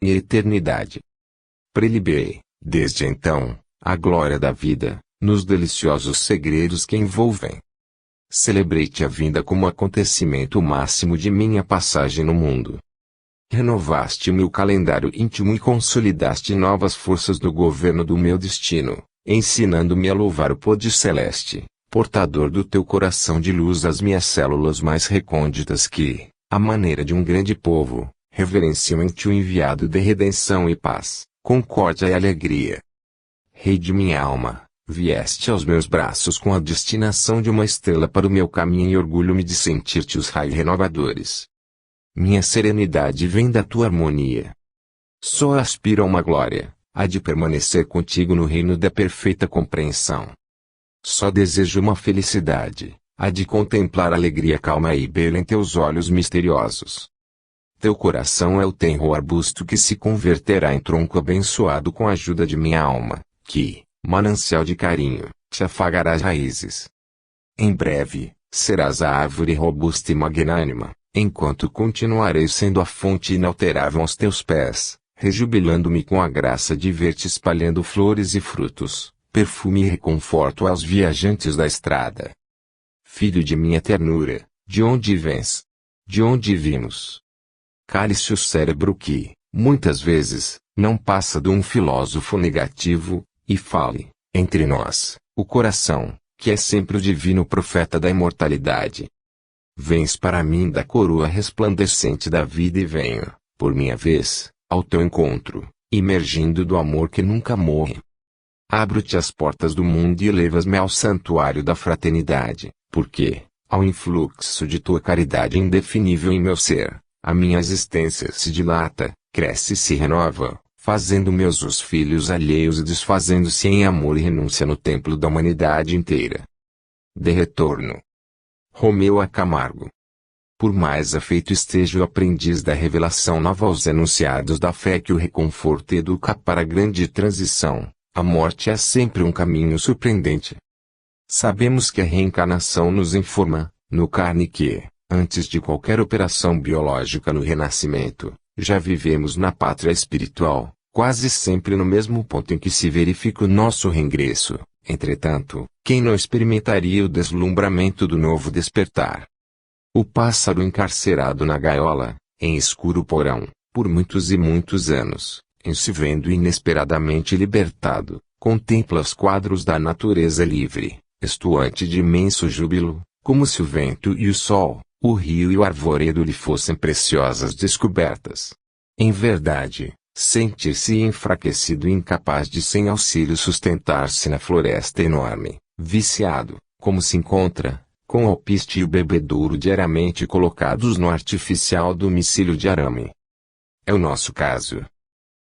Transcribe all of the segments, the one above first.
e eternidade. Prelibei, desde então, a glória da vida, nos deliciosos segredos que envolvem. Celebrei-te a vinda como acontecimento máximo de minha passagem no mundo. Renovaste o meu calendário íntimo e consolidaste novas forças do governo do meu destino, ensinando-me a louvar o poder celeste, portador do teu coração de luz às minhas células mais recônditas que, à maneira de um grande povo, reverenciam em ti o enviado de redenção e paz, concórdia e alegria. Rei de minha alma, vieste aos meus braços com a destinação de uma estrela para o meu caminho e orgulho-me de sentir-te os raios renovadores. Minha serenidade vem da tua harmonia. Só aspiro a uma glória, a de permanecer contigo no reino da perfeita compreensão. Só desejo uma felicidade, a de contemplar alegria calma e bela em teus olhos misteriosos. Teu coração é o tenro arbusto que se converterá em tronco abençoado com a ajuda de minha alma, que, manancial de carinho, te afagará as raízes. Em breve, serás a árvore robusta e magnânima, enquanto continuarei sendo a fonte inalterável aos teus pés, rejubilando-me com a graça de ver-te espalhando flores e frutos, perfume e reconforto aos viajantes da estrada. Filho de minha ternura, de onde vens? De onde vimos? Cale-se o cérebro que, muitas vezes, não passa de um filósofo negativo, e fale, entre nós, o coração, que é sempre o divino profeta da imortalidade. Vens para mim da coroa resplandecente da vida e venho, por minha vez, ao teu encontro, emergindo do amor que nunca morre. Abro-te as portas do mundo e levas-me ao santuário da fraternidade, porque, ao influxo de tua caridade indefinível em meu ser, a minha existência se dilata, cresce e se renova, fazendo meus os filhos alheios e desfazendo-se em amor e renúncia no templo da humanidade inteira. De retorno. Romeu a Camargo. Por mais afeito esteja o aprendiz da revelação nova aos enunciados da fé que o reconforta e educa para a grande transição, a morte é sempre um caminho surpreendente. Sabemos que a reencarnação nos informa, no carne que, antes de qualquer operação biológica no renascimento, já vivemos na pátria espiritual, quase sempre no mesmo ponto em que se verifica o nosso reingresso. Entretanto, quem não experimentaria o deslumbramento do novo despertar? O pássaro encarcerado na gaiola, em escuro porão, por muitos e muitos anos, em se vendo inesperadamente libertado, contempla os quadros da natureza livre, estuante de imenso júbilo, como se o vento e o sol, o rio e o arvoredo lhe fossem preciosas descobertas. Em verdade, sentir-se enfraquecido e incapaz de sem auxílio sustentar-se na floresta enorme, viciado, como se encontra, com o alpiste e o bebedouro diariamente colocados no artificial domicílio de arame. É o nosso caso.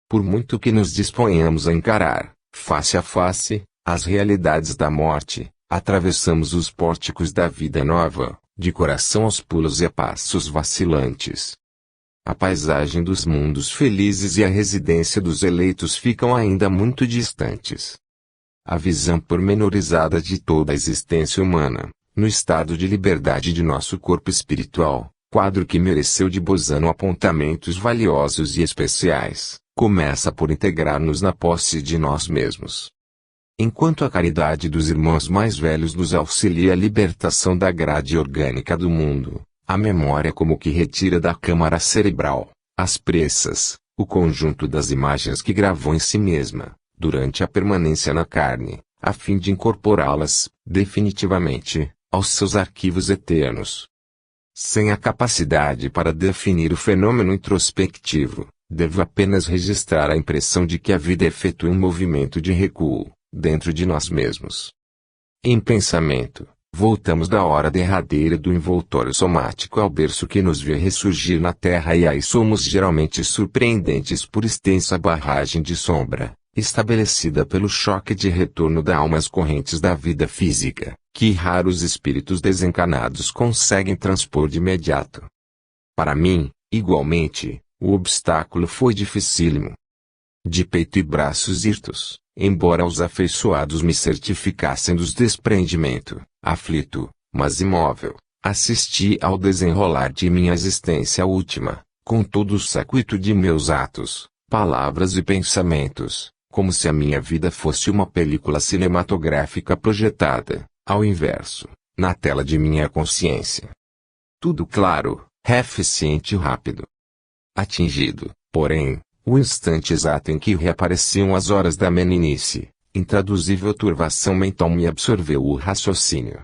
Por muito que nos disponhamos a encarar, face a face, as realidades da morte, atravessamos os pórticos da vida nova, de coração aos pulos e a passos vacilantes. A paisagem dos mundos felizes e a residência dos eleitos ficam ainda muito distantes. A visão pormenorizada de toda a existência humana, no estado de liberdade de nosso corpo espiritual, quadro que mereceu de Bozano apontamentos valiosos e especiais, começa por integrar-nos na posse de nós mesmos. Enquanto a caridade dos irmãos mais velhos nos auxilia à libertação da grade orgânica do mundo, a memória como que retira da câmara cerebral, às pressas, o conjunto das imagens que gravou em si mesma, durante a permanência na carne, a fim de incorporá-las, definitivamente, aos seus arquivos eternos. Sem a capacidade para definir o fenômeno introspectivo, devo apenas registrar a impressão de que a vida efetua um movimento de recuo, dentro de nós mesmos. Em pensamento, voltamos da hora derradeira do envoltório somático ao berço que nos vê ressurgir na terra e aí somos geralmente surpreendentes por extensa barragem de sombra, estabelecida pelo choque de retorno da alma às correntes da vida física, que raros espíritos desencarnados conseguem transpor de imediato. Para mim, igualmente, o obstáculo foi dificílimo. De peito e braços hirtos, embora os afeiçoados me certificassem do desprendimento, aflito, mas imóvel, assisti ao desenrolar de minha existência última, com todo o séquito de meus atos, palavras e pensamentos, como se a minha vida fosse uma película cinematográfica projetada, ao inverso, na tela de minha consciência. Tudo claro, eficiente e rápido. Atingido, porém, o instante exato em que reapareciam as horas da meninice, intraduzível turvação mental me absorveu o raciocínio.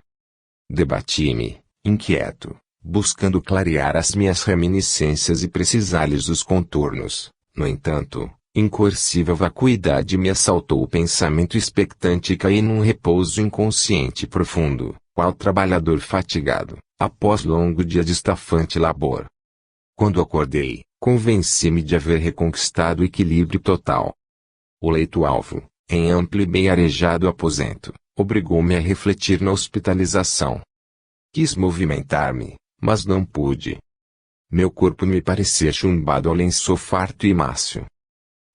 Debati-me, inquieto, buscando clarear as minhas reminiscências e precisar-lhes os contornos. No entanto, incoercível vacuidade me assaltou o pensamento expectante e caí num repouso inconsciente profundo, qual trabalhador fatigado, após longo dia de estafante labor. Quando acordei, convenci-me de haver reconquistado o equilíbrio total. O leito-alvo, em amplo e bem arejado aposento, obrigou-me a refletir na hospitalização. Quis movimentar-me, mas não pude. Meu corpo me parecia chumbado ao lençol farto e mácio.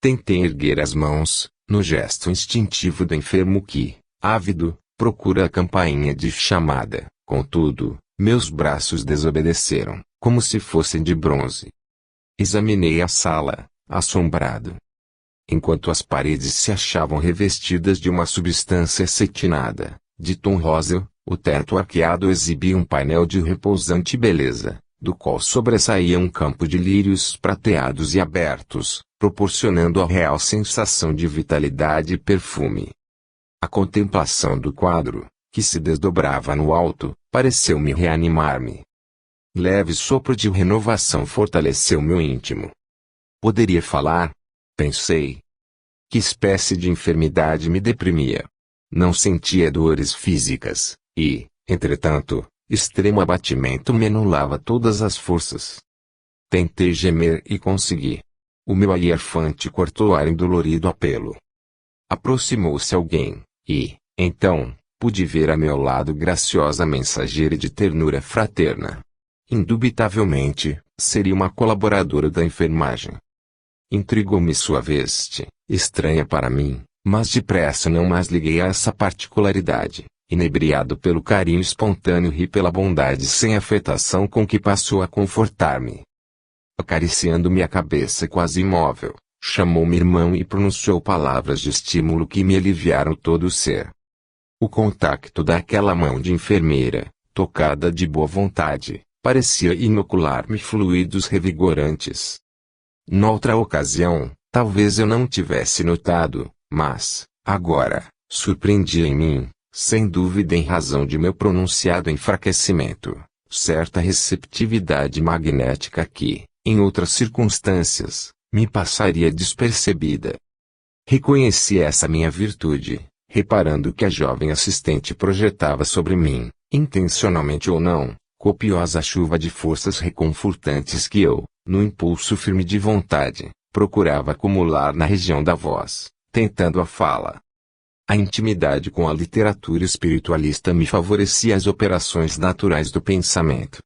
Tentei erguer as mãos, no gesto instintivo do enfermo que, ávido, procura a campainha de chamada. Contudo, meus braços desobedeceram, como se fossem de bronze. Examinei a sala, assombrado. Enquanto as paredes se achavam revestidas de uma substância acetinada, de tom rosa, o teto arqueado exibia um painel de repousante beleza, do qual sobressaía um campo de lírios prateados e abertos, proporcionando a real sensação de vitalidade e perfume. A contemplação do quadro, que se desdobrava no alto, pareceu-me reanimar-me. Leve sopro de renovação fortaleceu meu íntimo. Poderia falar? Pensei. Que espécie de enfermidade me deprimia? Não sentia dores físicas, e, entretanto, extremo abatimento me anulava todas as forças. Tentei gemer e consegui. O meu hierfante cortou o ar em dolorido apelo. Aproximou-se alguém, e, então, pude ver a meu lado graciosa mensageira de ternura fraterna. Indubitavelmente, seria uma colaboradora da enfermagem. Intrigou-me sua veste, estranha para mim, mas depressa não mais liguei a essa particularidade. Inebriado pelo carinho espontâneo e pela bondade sem afetação com que passou a confortar-me. Acariciando-me a cabeça quase imóvel, chamou-me irmão e pronunciou palavras de estímulo que me aliviaram todo o ser. O contacto daquela mão de enfermeira, tocada de boa vontade, parecia inocular-me fluidos revigorantes. Noutra ocasião, talvez eu não tivesse notado, mas, agora, surpreendia em mim, sem dúvida em razão de meu pronunciado enfraquecimento, certa receptividade magnética que, em outras circunstâncias, me passaria despercebida. Reconheci essa minha virtude, reparando que a jovem assistente projetava sobre mim, intencionalmente ou não, copiosa chuva de forças reconfortantes que eu, no impulso firme de vontade, procurava acumular na região da voz, tentando a fala. A intimidade com a literatura espiritualista me favorecia as operações naturais do pensamento.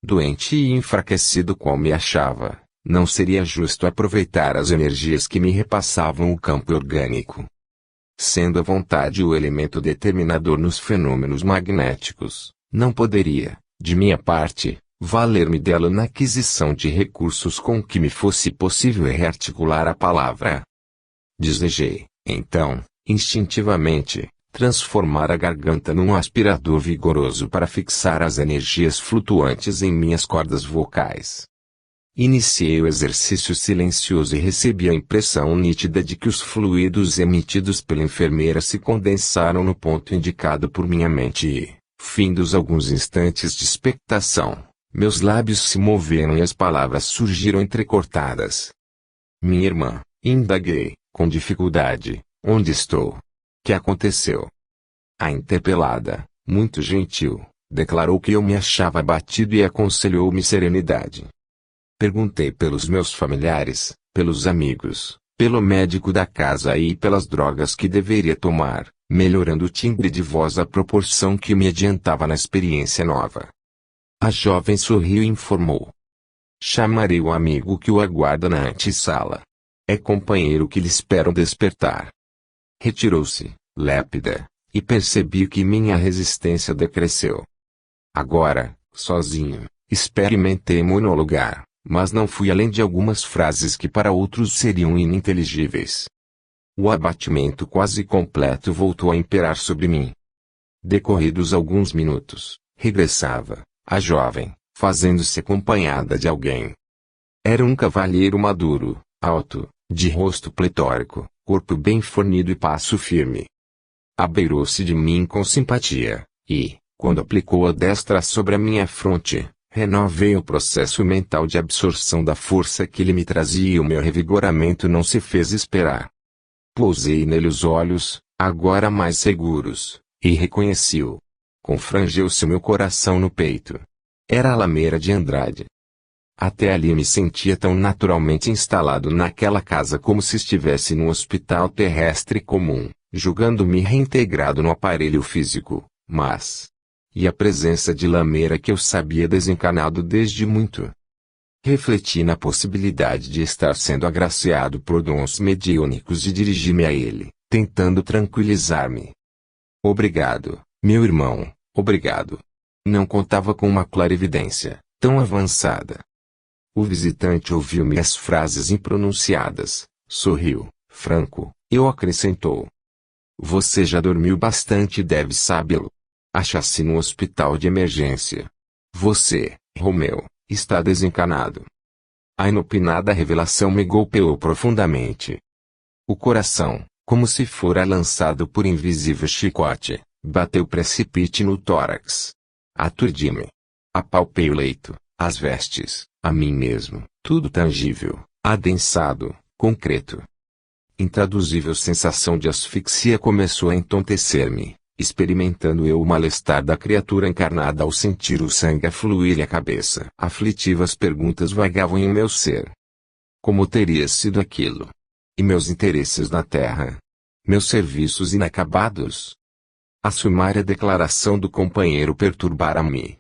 Doente e enfraquecido qual me achava, não seria justo aproveitar as energias que me repassavam o campo orgânico. Sendo a vontade o elemento determinador nos fenômenos magnéticos, não poderia, de minha parte, valer-me dela na aquisição de recursos com que me fosse possível rearticular a palavra. Desejei, então, instintivamente, transformar a garganta num aspirador vigoroso para fixar as energias flutuantes em minhas cordas vocais. Iniciei o exercício silencioso e recebi a impressão nítida de que os fluidos emitidos pela enfermeira se condensaram no ponto indicado por minha mente e, findos alguns instantes de expectação, meus lábios se moveram e as palavras surgiram entrecortadas. Minha irmã, indaguei, com dificuldade, onde estou? Que aconteceu? A interpelada, muito gentil, declarou que eu me achava abatido e aconselhou-me serenidade. Perguntei pelos meus familiares, pelos amigos, pelo médico da casa e pelas drogas que deveria tomar, melhorando o timbre de voz à proporção que me adiantava na experiência nova. A jovem sorriu e informou. Chamarei o amigo que o aguarda na antessala. É companheiro que lhe espera despertar. Retirou-se, lépida, e percebi que minha resistência decresceu. Agora, sozinho, experimentei monolugar, mas não fui além de algumas frases que para outros seriam ininteligíveis. O abatimento quase completo voltou a imperar sobre mim. Decorridos alguns minutos, regressava, a jovem, fazendo-se acompanhada de alguém. Era um cavalheiro maduro, alto, de rosto pletórico, corpo bem fornido e passo firme. Abeirou-se de mim com simpatia, e, quando aplicou a destra sobre a minha fronte, renovei o processo mental de absorção da força que ele me trazia e o meu revigoramento não se fez esperar. Pousei nele os olhos, agora mais seguros, e reconheci-o. Confrangeu-se o meu coração no peito. Era a Lameira de Andrade. Até ali me sentia tão naturalmente instalado naquela casa como se estivesse num hospital terrestre comum, julgando-me reintegrado no aparelho físico, mas... E a presença de Lameira que eu sabia desencanado desde muito. Refleti na possibilidade de estar sendo agraciado por dons mediúnicos e dirigi-me a ele, tentando tranquilizar-me. Obrigado, meu irmão, obrigado. Não contava com uma clarividência tão avançada. O visitante ouviu-me as frases impronunciadas, sorriu, franco, e acrescentou. Você já dormiu bastante e deve sabê-lo. Acha-se no hospital de emergência. Você, Romeu, está desencanado. A inopinada revelação me golpeou profundamente. O coração, como se fora lançado por invisível chicote, bateu precipite no tórax. Aturdi-me. Apalpei o leito, as vestes, a mim mesmo, tudo tangível, adensado, concreto. Intraduzível sensação de asfixia começou a entontecer-me, experimentando eu o malestar da criatura encarnada ao sentir o sangue afluir-lhe à cabeça. Aflitivas perguntas vagavam em meu ser. Como teria sido aquilo? E meus interesses na terra? Meus serviços inacabados? A sumária declaração do companheiro perturbara-me.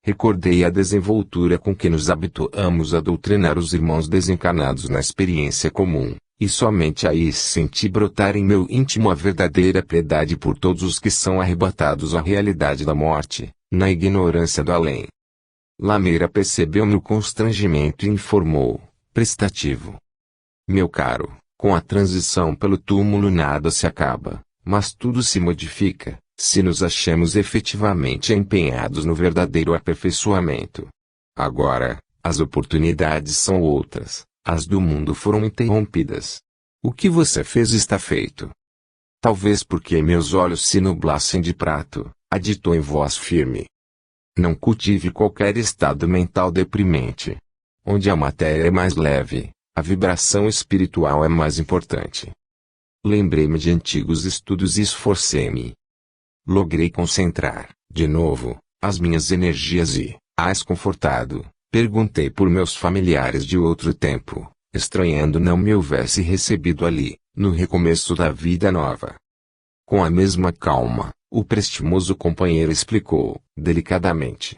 Recordei a desenvoltura com que nos habituamos a doutrinar os irmãos desencarnados na experiência comum, e somente aí senti brotar em meu íntimo a verdadeira piedade por todos os que são arrebatados à realidade da morte, na ignorância do além. Lameira percebeu meu constrangimento e informou, prestativo. Meu caro, com a transição pelo túmulo nada se acaba, mas tudo se modifica, se nos achamos efetivamente empenhados no verdadeiro aperfeiçoamento. Agora, as oportunidades são outras, as do mundo foram interrompidas. O que você fez está feito. Talvez porque meus olhos se nublassem de prato, aditou em voz firme. Não cultive qualquer estado mental deprimente. Onde a matéria é mais leve, a vibração espiritual é mais importante. Lembrei-me de antigos estudos e esforcei-me. Logrei concentrar, de novo, as minhas energias e, confortado, perguntei por meus familiares de outro tempo, estranhando não me houvesse recebido ali, no recomeço da vida nova. Com a mesma calma, o prestimoso companheiro explicou, delicadamente.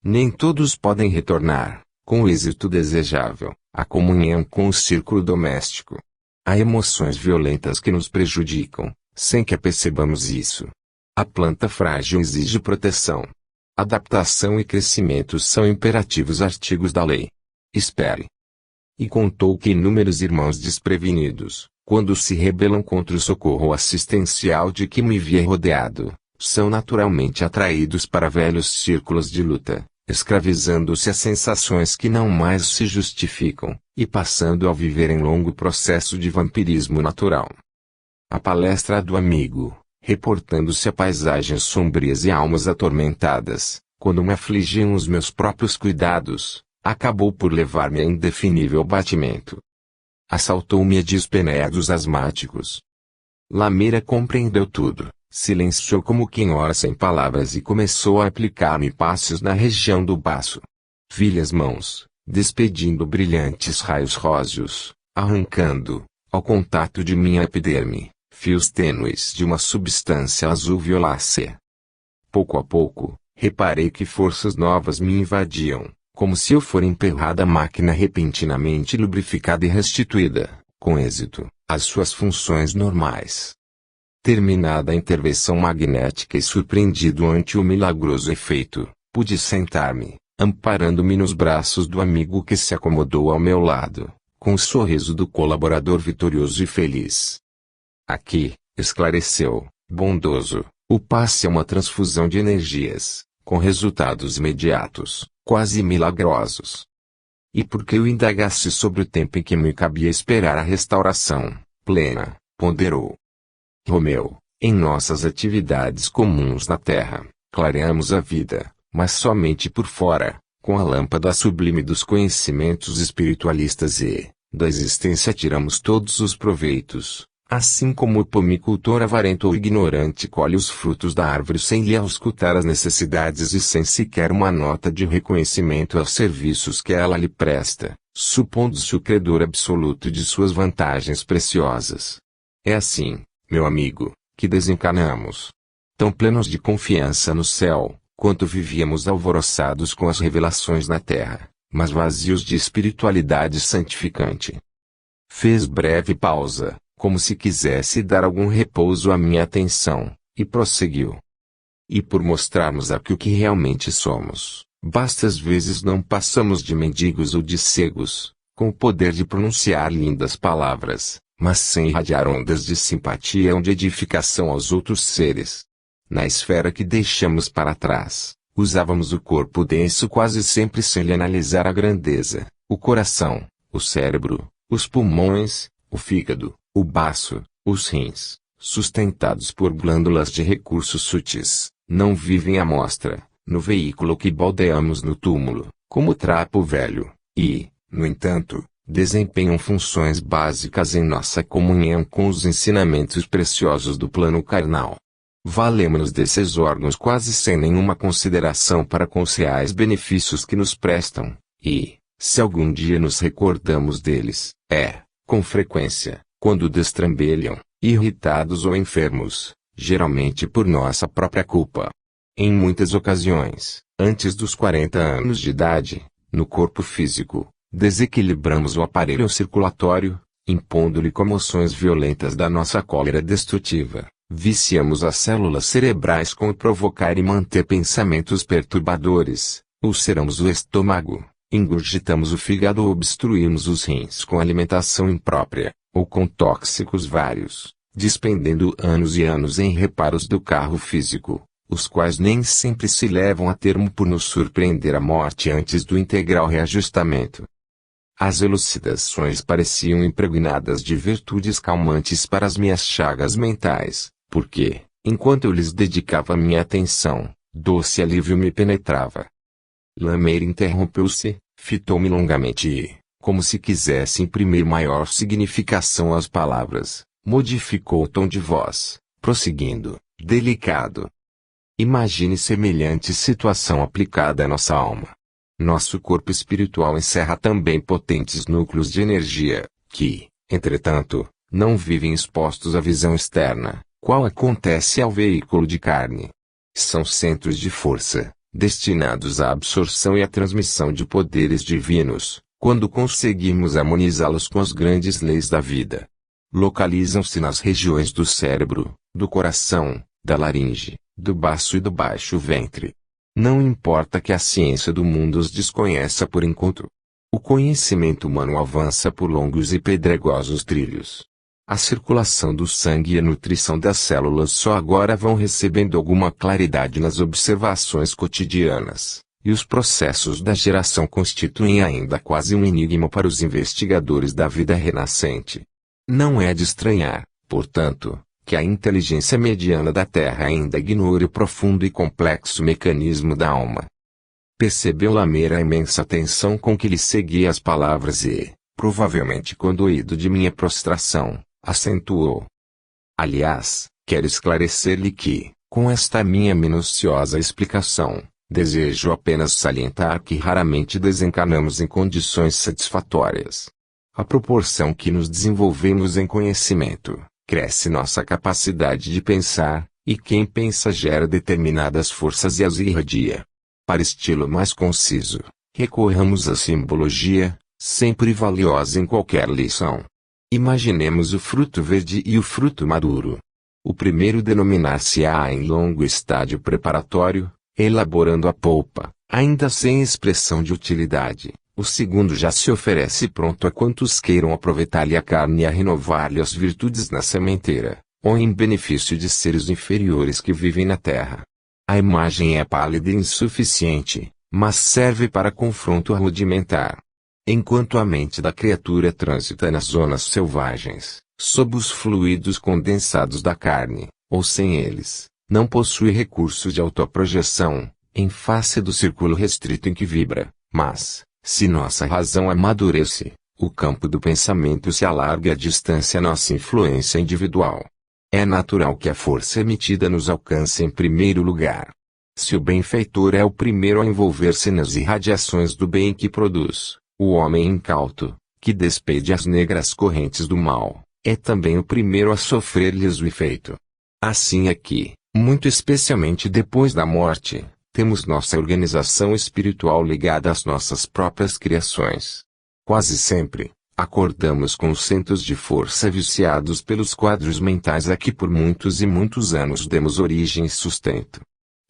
Nem todos podem retornar, com o êxito desejável, à comunhão com o círculo doméstico. Há emoções violentas que nos prejudicam, sem que percebamos isso. A planta frágil exige proteção. Adaptação e crescimento são imperativos artigos da lei. Espere. E contou que inúmeros irmãos desprevenidos, quando se rebelam contra o socorro assistencial de que me via rodeado, são naturalmente atraídos para velhos círculos de luta, escravizando-se a sensações que não mais se justificam, e passando a viver em longo processo de vampirismo natural. A palestra do amigo, reportando-se a paisagens sombrias e almas atormentadas, quando me afligiam os meus próprios cuidados, acabou por levar-me a indefinível batimento. Assaltou-me a dispneia dos asmáticos. Lameira compreendeu tudo, silenciou como quem ora sem palavras e começou a aplicar-me passos na região do baço. Vi-lhe as mãos, despedindo brilhantes raios róseos, arrancando, ao contato de minha epiderme, fios tênues de uma substância azul violácea. Pouco a pouco, reparei que forças novas me invadiam, como se eu fora emperrada a máquina repentinamente lubrificada e restituída, com êxito, às suas funções normais. Terminada a intervenção magnética e surpreendido ante o milagroso efeito, pude sentar-me, amparando-me nos braços do amigo que se acomodou ao meu lado, com o sorriso do colaborador vitorioso e feliz. Aqui, esclareceu, bondoso, o passe é uma transfusão de energias, com resultados imediatos, quase milagrosos. E porque eu indagasse sobre o tempo em que me cabia esperar a restauração plena, ponderou. Romeu, em nossas atividades comuns na Terra, clareamos a vida, mas somente por fora, com a lâmpada sublime dos conhecimentos espiritualistas e, da existência tiramos todos os proveitos, assim como o pomicultor avarento ou ignorante colhe os frutos da árvore sem lhe auscultar as necessidades e sem sequer uma nota de reconhecimento aos serviços que ela lhe presta, supondo-se o credor absoluto de suas vantagens preciosas. É assim, meu amigo, que desencarnamos. Tão plenos de confiança no céu, quanto vivíamos alvoroçados com as revelações na terra, mas vazios de espiritualidade santificante. Fez breve pausa, como se quisesse dar algum repouso à minha atenção, e prosseguiu. E por mostrarmos aqui o que realmente somos, basta às vezes não passamos de mendigos ou de cegos, com o poder de pronunciar lindas palavras, mas sem irradiar ondas de simpatia ou de edificação aos outros seres. Na esfera que deixamos para trás, usávamos o corpo denso quase sempre sem lhe analisar a grandeza, o coração, o cérebro, os pulmões, o fígado, o baço, os rins, sustentados por glândulas de recursos sutis, não vivem à mostra, no veículo que baldeamos no túmulo, como trapo velho, e, no entanto, desempenham funções básicas em nossa comunhão com os ensinamentos preciosos do plano carnal. Valemo-nos desses órgãos quase sem nenhuma consideração para com os reais benefícios que nos prestam, e, se algum dia nos recordamos deles, com frequência, quando destrambelham, irritados ou enfermos, geralmente por nossa própria culpa. Em muitas ocasiões, antes dos 40 anos de idade, no corpo físico, desequilibramos o aparelho circulatório, impondo-lhe comoções violentas da nossa cólera destrutiva, viciamos as células cerebrais com o provocar e manter pensamentos perturbadores, ulceramos o estômago, ingurgitamos o fígado ou obstruímos os rins com alimentação imprópria, ou com tóxicos vários, despendendo anos e anos em reparos do carro físico, os quais nem sempre se levam a termo por nos surpreender a morte antes do integral reajustamento. As elucidações pareciam impregnadas de virtudes calmantes para as minhas chagas mentais, porque, enquanto eu lhes dedicava minha atenção, doce alívio me penetrava. Lameira interrompeu-se, fitou-me longamente e, como se quisesse imprimir maior significação às palavras, modificou o tom de voz, prosseguindo, delicado. Imagine semelhante situação aplicada à nossa alma. Nosso corpo espiritual encerra também potentes núcleos de energia, que, entretanto, não vivem expostos à visão externa, qual acontece ao veículo de carne. São centros de força, destinados à absorção e à transmissão de poderes divinos, quando conseguimos harmonizá-los com as grandes leis da vida. Localizam-se nas regiões do cérebro, do coração, da laringe, do baço e do baixo ventre. Não importa que a ciência do mundo os desconheça por enquanto. O conhecimento humano avança por longos e pedregosos trilhos. A circulação do sangue e a nutrição das células só agora vão recebendo alguma claridade nas observações cotidianas, e os processos da geração constituem ainda quase um enigma para os investigadores da vida renascente. Não é de estranhar, portanto, que a inteligência mediana da Terra ainda ignore o profundo e complexo mecanismo da alma. Percebeu Lameira a imensa atenção com que lhe seguia as palavras e, provavelmente condoído de minha prostração, acentuou. Aliás, quero esclarecer-lhe que, com esta minha minuciosa explicação, desejo apenas salientar que raramente desencarnamos em condições satisfatórias. À proporção que nos desenvolvemos em conhecimento, cresce nossa capacidade de pensar, e quem pensa gera determinadas forças e as irradia. Para estilo mais conciso, recorramos à simbologia, sempre valiosa em qualquer lição. Imaginemos o fruto verde e o fruto maduro. O primeiro denominar-se-á em longo estágio preparatório, elaborando a polpa, Ainda sem expressão de utilidade, o segundo já se oferece pronto a quantos queiram aproveitar-lhe a carne e a renovar-lhe as virtudes na sementeira, ou em benefício de seres inferiores que vivem na terra. A imagem é pálida e insuficiente, mas serve para confronto rudimentar. Enquanto a mente da criatura transita nas zonas selvagens, sob os fluidos condensados da carne, ou sem eles, não possui recurso de autoprojeção, em face do círculo restrito em que vibra, mas, se nossa razão amadurece, o campo do pensamento se alarga à distância nossa influência individual. É natural que a força emitida nos alcance em primeiro lugar. Se o benfeitor é o primeiro a envolver-se nas irradiações do bem que produz, o homem incauto, que despede as negras correntes do mal, é também o primeiro a sofrer-lhes o efeito. Assim aqui, muito especialmente depois da morte, temos nossa organização espiritual ligada às nossas próprias criações. Quase sempre, acordamos com centros de força viciados pelos quadros mentais a que por muitos e muitos anos demos origem e sustento.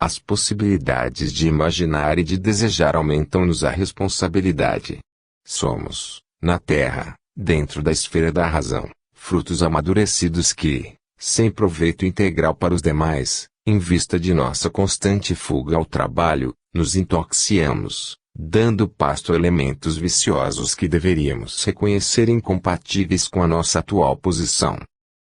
As possibilidades de imaginar e de desejar aumentam-nos a responsabilidade. Somos, na Terra, dentro da esfera da razão, frutos amadurecidos que, sem proveito integral para os demais, em vista de nossa constante fuga ao trabalho, nos intoxicamos, dando pasto a elementos viciosos que deveríamos reconhecer incompatíveis com a nossa atual posição.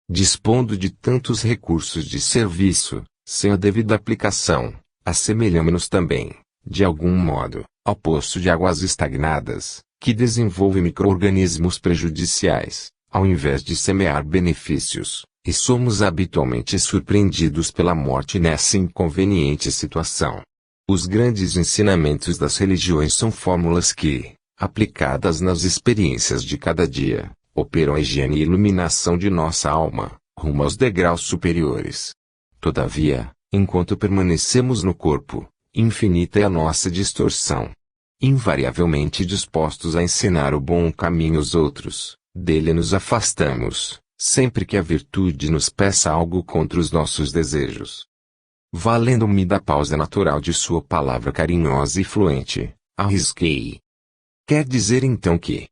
Dispondo de tantos recursos de serviço, sem a devida aplicação, assemelhamos-nos também, de algum modo, ao poço de águas estagnadas, que desenvolve micro-organismos prejudiciais, ao invés de semear benefícios, e somos habitualmente surpreendidos pela morte nessa inconveniente situação. Os grandes ensinamentos das religiões são fórmulas que, aplicadas nas experiências de cada dia, operam a higiene e iluminação de nossa alma, rumo aos degraus superiores. Todavia, enquanto permanecemos no corpo, infinita é a nossa distorção. Invariavelmente dispostos a ensinar o bom caminho aos outros, dele nos afastamos, sempre que a virtude nos peça algo contra os nossos desejos. Valendo-me da pausa natural de sua palavra carinhosa e fluente, arrisquei. Quer dizer então que...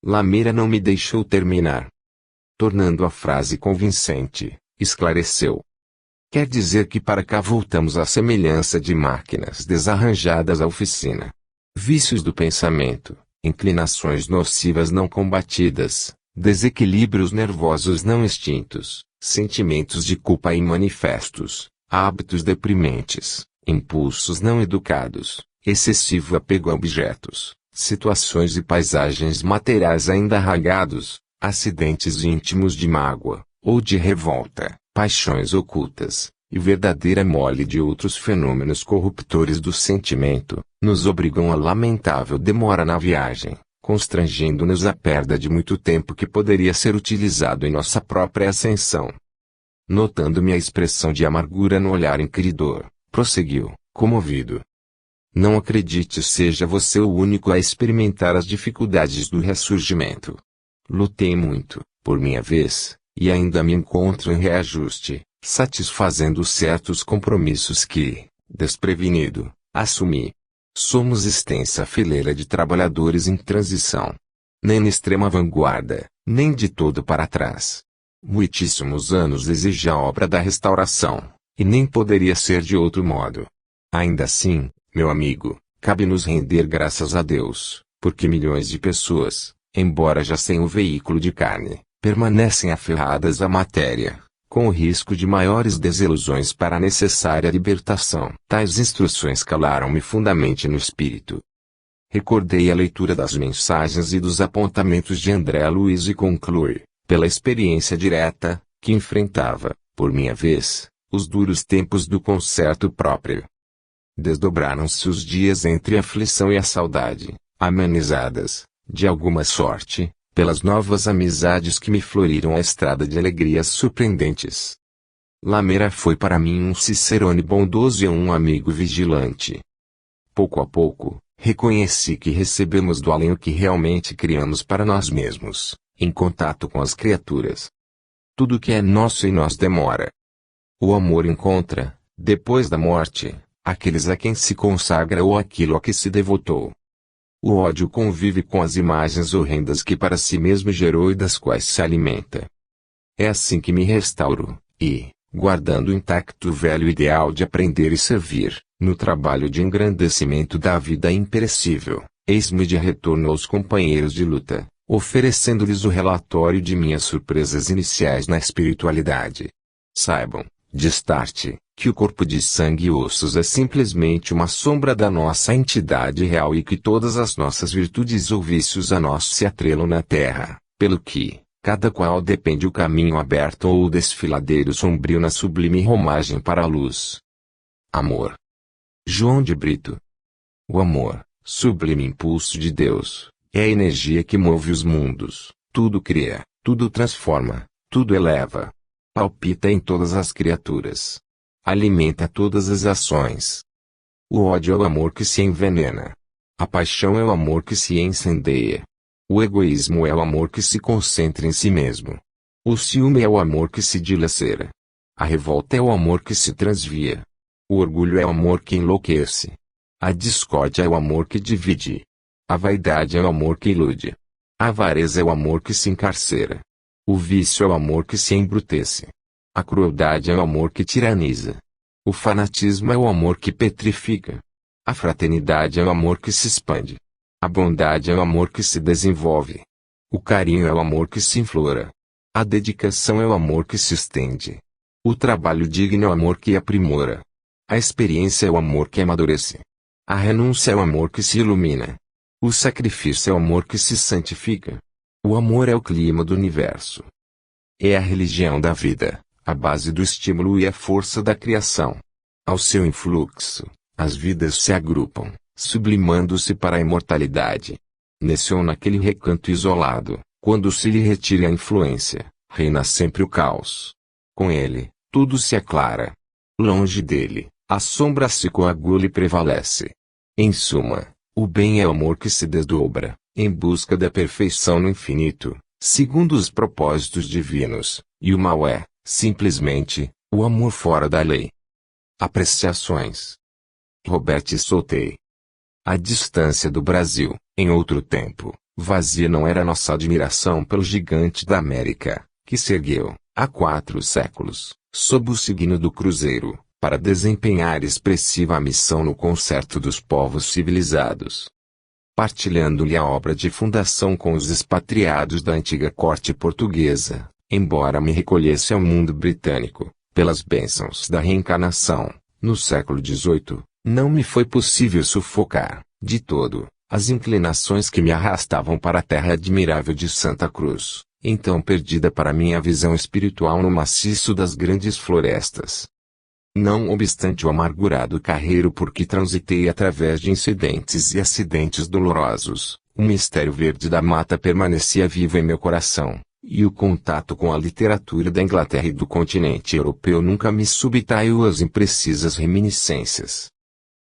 Lameira não me deixou terminar. Tornando a frase convincente, esclareceu. Quer dizer que para cá voltamos à semelhança de máquinas desarranjadas à oficina. Vícios do pensamento, inclinações nocivas não combatidas, desequilíbrios nervosos não extintos, sentimentos de culpa imanifestos, hábitos deprimentes, impulsos não educados, excessivo apego a objetos, situações e paisagens materiais ainda arraigados, acidentes íntimos de mágoa, ou de revolta, paixões ocultas, e verdadeira mole de outros fenômenos corruptores do sentimento, nos obrigam a lamentável demora na viagem, constrangendo-nos a perda de muito tempo que poderia ser utilizado em nossa própria ascensão. Notando-me a expressão de amargura no olhar inquiridor, prosseguiu, comovido. Não acredite seja você o único a experimentar as dificuldades do ressurgimento. Lutei muito, por minha vez, e ainda me encontro em reajuste, satisfazendo certos compromissos que, desprevenido, assumi. Somos extensa fileira de trabalhadores em transição. Nem na extrema vanguarda, nem de todo para trás. Muitíssimos anos exige a obra da restauração, e nem poderia ser de outro modo. Ainda assim, meu amigo, cabe-nos render graças a Deus, porque milhões de pessoas, embora já sem o veículo de carne, permanecem aferradas à matéria, com o risco de maiores desilusões para a necessária libertação. Tais instruções calaram-me fundamente no espírito. Recordei a leitura das mensagens e dos apontamentos de André Luiz e conclui, pela experiência direta, que enfrentava, por minha vez, os duros tempos do concerto próprio. Desdobraram-se os dias entre a aflição e a saudade, amenizadas, de alguma sorte, pelas novas amizades que me floriram a estrada de alegrias surpreendentes. Lameira foi para mim um cicerone bondoso e um amigo vigilante. Pouco a pouco, reconheci que recebemos do além o que realmente criamos para nós mesmos, em contato com as criaturas. Tudo que é nosso em nós demora. O amor encontra, depois da morte, aqueles a quem se consagra ou aquilo a que se devotou. O ódio convive com as imagens horrendas que para si mesmo gerou e das quais se alimenta. É assim que me restauro, e, guardando intacto o velho ideal de aprender e servir, no trabalho de engrandecimento da vida imperecível, eis-me de retorno aos companheiros de luta, oferecendo-lhes o relatório de minhas surpresas iniciais na espiritualidade. Saibam, de start, que o corpo de sangue e ossos é simplesmente uma sombra da nossa entidade real e que todas as nossas virtudes ou vícios a nós se atrelam na terra, pelo que, cada qual depende o caminho aberto ou o desfiladeiro sombrio na sublime romagem para a luz. Amor. João de Brito. O amor, sublime impulso de Deus, é a energia que move os mundos, tudo cria, tudo transforma, tudo eleva. Palpita em todas as criaturas. Alimenta todas as ações. O ódio é o amor que se envenena. A paixão é o amor que se incendeia. O egoísmo é o amor que se concentra em si mesmo. O ciúme é o amor que se dilacera. A revolta é o amor que se transvia. O orgulho é o amor que enlouquece. A discórdia é o amor que divide. A vaidade é o amor que ilude. A avareza é o amor que se encarcera. O vício é o amor que se embrutece. A crueldade é o amor que tiraniza. O fanatismo é o amor que petrifica. A fraternidade é o amor que se expande. A bondade é o amor que se desenvolve. O carinho é o amor que se inflora. A dedicação é o amor que se estende. O trabalho digno é o amor que aprimora. A experiência é o amor que amadurece. A renúncia é o amor que se ilumina. O sacrifício é o amor que se santifica. O amor é o clima do universo. É a religião da vida, a base do estímulo e a força da criação. Ao seu influxo, as vidas se agrupam, sublimando-se para a imortalidade. Nesse ou naquele recanto isolado, quando se lhe retire a influência, reina sempre o caos. Com ele, tudo se aclara. Longe dele, a sombra se coagula e prevalece. Em suma, o bem é o amor que se desdobra, em busca da perfeição no infinito, segundo os propósitos divinos, e o mal é, simplesmente, o amor fora da lei. Apreciações. Robert Soltei. A distância do Brasil, em outro tempo, vazia não era nossa admiração pelo gigante da América, que se ergueu, há 4 séculos, sob o signo do cruzeiro, para desempenhar expressiva missão no concerto dos povos civilizados. Partilhando-lhe a obra de fundação com os expatriados da antiga corte portuguesa, embora me recolhesse ao mundo britânico, pelas bênçãos da reencarnação, no século XVIII, não me foi possível sufocar, de todo, as inclinações que me arrastavam para a terra admirável de Santa Cruz, então perdida para minha visão espiritual no maciço das grandes florestas. Não obstante o amargurado carreiro por que transitei através de incidentes e acidentes dolorosos, o mistério verde da mata permanecia vivo em meu coração, e o contato com a literatura da Inglaterra e do continente europeu nunca me subtraiu as imprecisas reminiscências.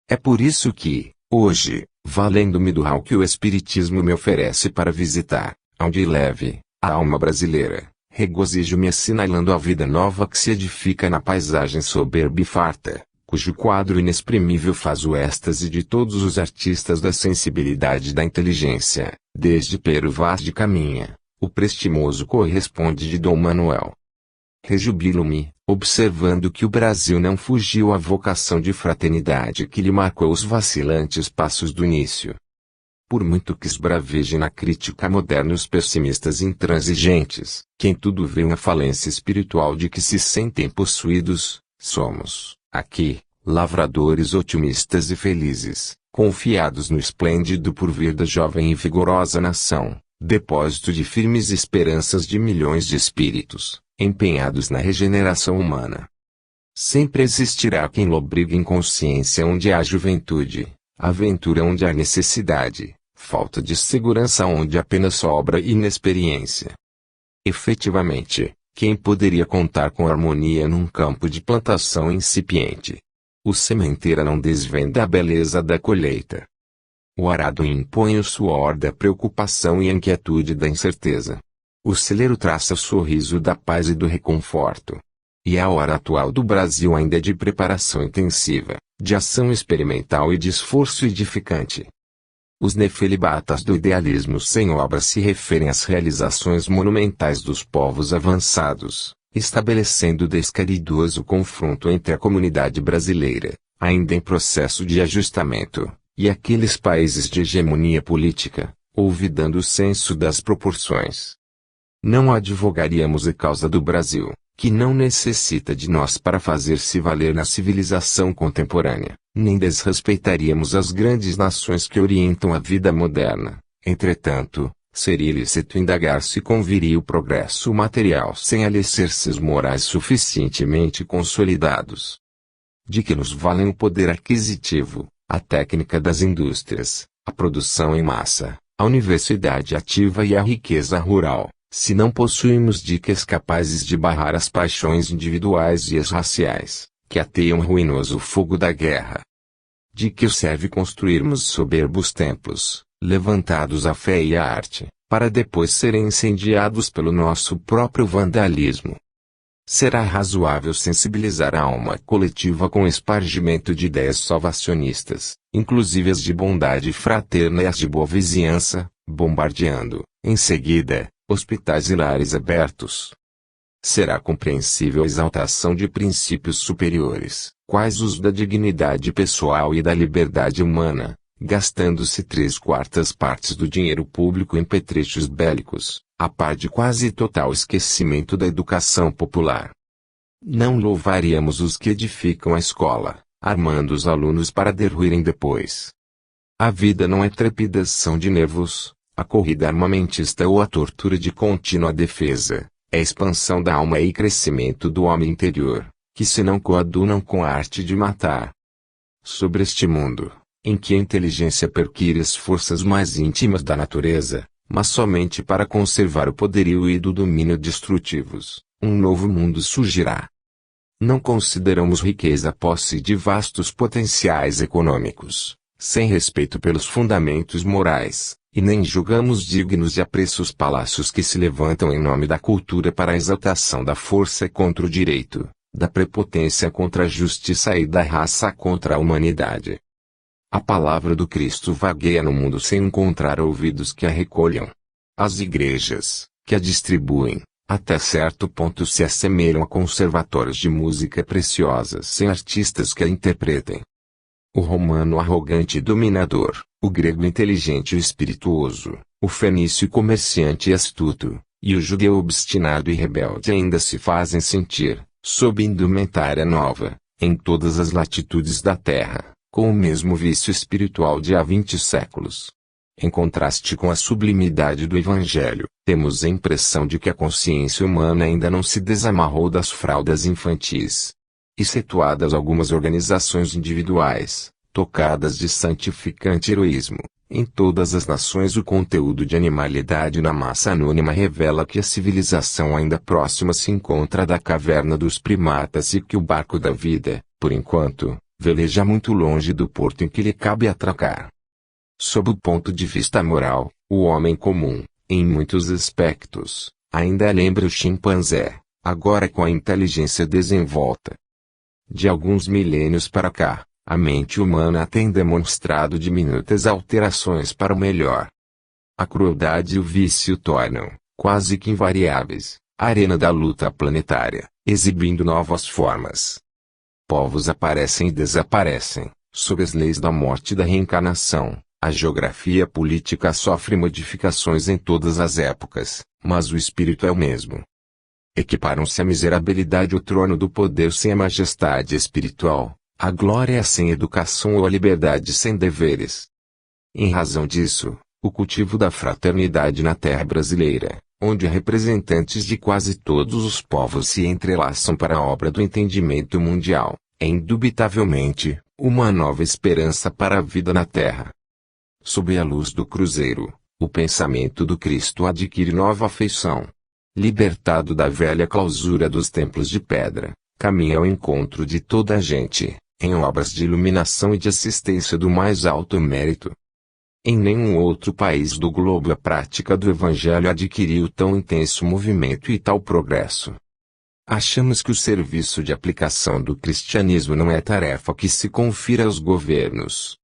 É por isso que, hoje, valendo-me do hall que o Espiritismo me oferece para visitar, onde leve, a alma brasileira, regozijo-me assinalando a vida nova que se edifica na paisagem soberba e farta, cujo quadro inexprimível faz o êxtase de todos os artistas da sensibilidade e da inteligência, desde Pero Vaz de Caminha, o prestimoso corresponde de Dom Manuel. Rejubilo-me, observando que o Brasil não fugiu à vocação de fraternidade que lhe marcou os vacilantes passos do início. Por muito que esbraveje na crítica moderna os pessimistas intransigentes, que em tudo veem a falência espiritual de que se sentem possuídos, somos, aqui, lavradores otimistas e felizes, confiados no esplêndido porvir da jovem e vigorosa nação, depósito de firmes esperanças de milhões de espíritos, empenhados na regeneração humana. Sempre existirá quem lobrigue inconsciência onde há juventude, aventura onde há necessidade, falta de segurança onde apenas sobra inexperiência. Efetivamente, quem poderia contar com harmonia num campo de plantação incipiente? O sementeira não desvenda a beleza da colheita. O arado impõe o suor da preocupação e a inquietude da incerteza. O celeiro traça o sorriso da paz e do reconforto. E a hora atual do Brasil ainda é de preparação intensiva, de ação experimental e de esforço edificante. Os nefelibatas do idealismo sem obra se referem às realizações monumentais dos povos avançados, estabelecendo descaridoso confronto entre a comunidade brasileira, ainda em processo de ajustamento, e aqueles países de hegemonia política, olvidando o senso das proporções. Não advogaríamos a causa do Brasil, que não necessita de nós para fazer-se valer na civilização contemporânea, nem desrespeitaríamos as grandes nações que orientam a vida moderna. Entretanto, seria ilícito indagar se conviria o progresso material sem alicerces morais suficientemente consolidados. De que nos valem o poder aquisitivo, a técnica das indústrias, a produção em massa, a universidade ativa e a riqueza rural, se não possuímos dicas capazes de barrar as paixões individuais e as raciais, que ateiam o ruinoso fogo da guerra? De que serve construirmos soberbos templos, levantados à fé e à arte, para depois serem incendiados pelo nosso próprio vandalismo? Será razoável sensibilizar a alma coletiva com espargimento de ideias salvacionistas, inclusive as de bondade fraterna e as de boa vizinhança, bombardeando, em seguida, hospitais e lares abertos? Será compreensível a exaltação de princípios superiores, quais os da dignidade pessoal e da liberdade humana, gastando-se 3/4 partes do dinheiro público em petrechos bélicos, a par de quase total esquecimento da educação popular? Não louvaríamos os que edificam a escola, armando os alunos para derruírem depois? A vida não é trepidação de nervos, a corrida armamentista ou a tortura de contínua defesa, é expansão da alma e crescimento do homem interior, que se não coadunam com a arte de matar. Sobre este mundo, em que a inteligência perquire as forças mais íntimas da natureza, mas somente para conservar o poderio e do domínio destrutivos, um novo mundo surgirá. Não consideramos riqueza a posse de vastos potenciais econômicos, sem respeito pelos fundamentos morais, e nem julgamos dignos de apreço os palácios que se levantam em nome da cultura para a exaltação da força contra o direito, da prepotência contra a justiça e da raça contra a humanidade. A palavra do Cristo vagueia no mundo sem encontrar ouvidos que a recolham. As igrejas, que a distribuem, até certo ponto se assemelham a conservatórios de música preciosas sem artistas que a interpretem. O romano arrogante e dominador, o grego inteligente e espirituoso, o fenício comerciante e astuto, e o judeu obstinado e rebelde ainda se fazem sentir, sob indumentária nova, em todas as latitudes da terra, com o mesmo vício espiritual de há 20 séculos. Em contraste com a sublimidade do Evangelho, temos a impressão de que a consciência humana ainda não se desamarrou das fraldas infantis. Excetuadas algumas organizações individuais, tocadas de santificante heroísmo, em todas as nações o conteúdo de animalidade na massa anônima revela que a civilização ainda próxima se encontra da caverna dos primatas e que o barco da vida, por enquanto, veleja muito longe do porto em que lhe cabe atracar. Sob o ponto de vista moral, o homem comum, em muitos aspectos, ainda lembra o chimpanzé, agora com a inteligência desenvolta. De alguns milênios para cá, a mente humana tem demonstrado diminutas alterações para o melhor. A crueldade e o vício tornam, quase que invariáveis, a arena da luta planetária, exibindo novas formas. Povos aparecem e desaparecem, sob as leis da morte e da reencarnação. A geografia política sofre modificações em todas as épocas, mas o espírito é o mesmo. Equiparam-se a miserabilidade ao trono do poder sem a majestade espiritual, a glória sem educação ou a liberdade sem deveres. Em razão disso, o cultivo da fraternidade na terra brasileira, onde representantes de quase todos os povos se entrelaçam para a obra do entendimento mundial, é indubitavelmente uma nova esperança para a vida na terra. Sob a luz do cruzeiro, o pensamento do Cristo adquire nova feição. Libertado da velha clausura dos templos de pedra, caminha ao encontro de toda a gente, em obras de iluminação e de assistência do mais alto mérito. Em nenhum outro país do globo a prática do Evangelho adquiriu tão intenso movimento e tal progresso. Achamos que o serviço de aplicação do cristianismo não é tarefa que se confira aos governos.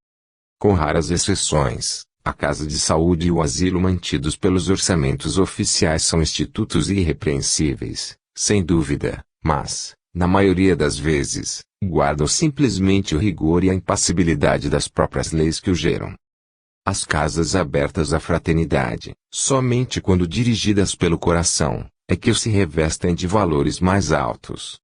Com raras exceções, a casa de saúde e o asilo mantidos pelos orçamentos oficiais são institutos irrepreensíveis, sem dúvida, mas, na maioria das vezes, guardam simplesmente o rigor e a impassibilidade das próprias leis que o geram. As casas abertas à fraternidade, somente quando dirigidas pelo coração, é que se revestem de valores mais altos.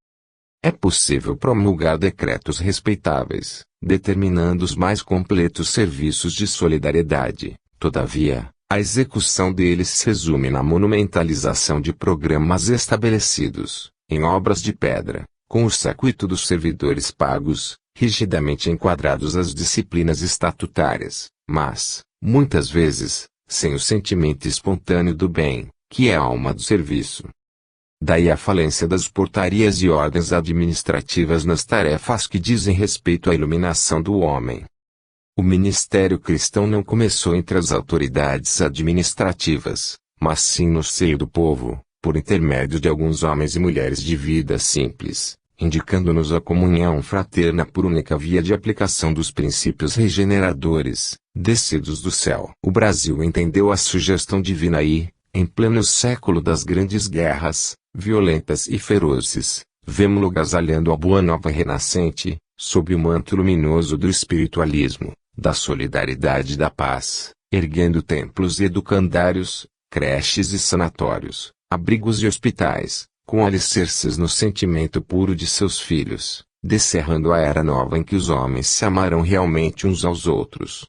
É possível promulgar decretos respeitáveis, determinando os mais completos serviços de solidariedade, todavia, a execução deles se resume na monumentalização de programas estabelecidos, em obras de pedra, com o séquito dos servidores pagos, rigidamente enquadrados às disciplinas estatutárias, mas, muitas vezes, sem o sentimento espontâneo do bem, que é a alma do serviço. Daí a falência das portarias e ordens administrativas nas tarefas que dizem respeito à iluminação do homem. O ministério cristão não começou entre as autoridades administrativas, mas sim no seio do povo, por intermédio de alguns homens e mulheres de vida simples, indicando-nos a comunhão fraterna por única via de aplicação dos princípios regeneradores, descidos do céu. O Brasil entendeu a sugestão divina e, em pleno século das grandes guerras, violentas e ferozes, vemo-lo agasalhando a boa nova renascente, sob o manto luminoso do espiritualismo, da solidariedade e da paz, erguendo templos e educandários, creches e sanatórios, abrigos e hospitais, com alicerces no sentimento puro de seus filhos, descerrando a era nova em que os homens se amarão realmente uns aos outros.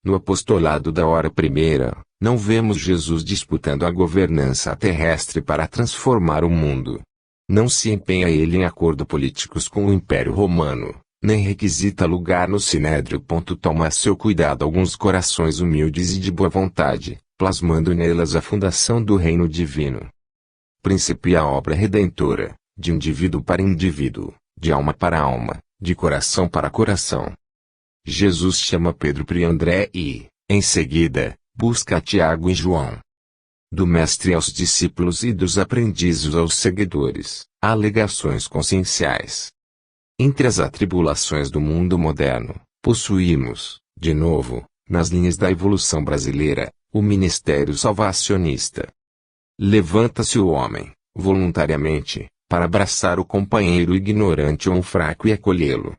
No apostolado da hora primeira, não vemos Jesus disputando a governança terrestre para transformar o mundo. Não se empenha ele em acordo políticos com o Império Romano, nem requisita lugar no Sinédrio. Toma a seu cuidado alguns corações humildes e de boa vontade, plasmando nelas a fundação do reino divino. Principia a obra redentora, de indivíduo para indivíduo, de alma para alma, de coração para coração. Jesus chama Pedro e André e, em seguida, busca Tiago e João. Do mestre aos discípulos e dos aprendizes aos seguidores, há alegações conscienciais. Entre as atribulações do mundo moderno, possuímos, de novo, nas linhas da evolução brasileira, o ministério salvacionista. Levanta-se o homem, voluntariamente, para abraçar o companheiro ignorante ou fraco e acolhê-lo.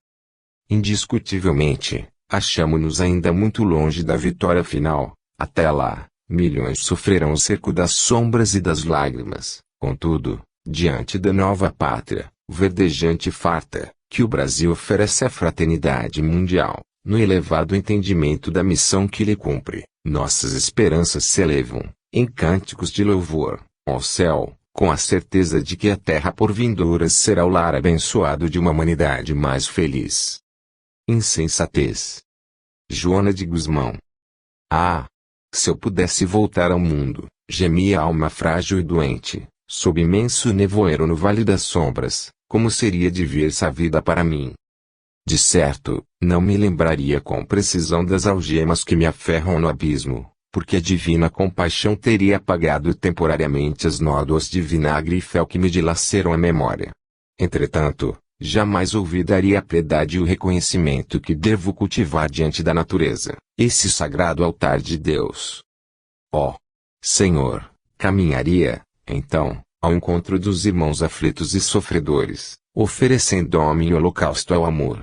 Indiscutivelmente, achamo-nos ainda muito longe da vitória final. Até lá, milhões sofrerão o cerco das sombras e das lágrimas. Contudo, diante da nova pátria, verdejante e farta, que o Brasil oferece à fraternidade mundial, no elevado entendimento da missão que lhe cumpre, nossas esperanças se elevam, em cânticos de louvor, ao céu, com a certeza de que a terra por vindouras será o lar abençoado de uma humanidade mais feliz. Insensatez. Joana de Guzmão. Ah! Se eu pudesse voltar ao mundo, gemia a alma frágil e doente, sob imenso nevoeiro no vale das sombras, como seria diversa a vida para mim. De certo, não me lembraria com precisão das algemas que me aferram no abismo, porque a divina compaixão teria apagado temporariamente as nódoas de vinagre e fel que me dilaceram a memória. Entretanto, jamais olvidaria a piedade e o reconhecimento que devo cultivar diante da natureza, esse sagrado altar de Deus. Ó Senhor, caminharia, então, ao encontro dos irmãos aflitos e sofredores, oferecendo-me em holocausto ao amor.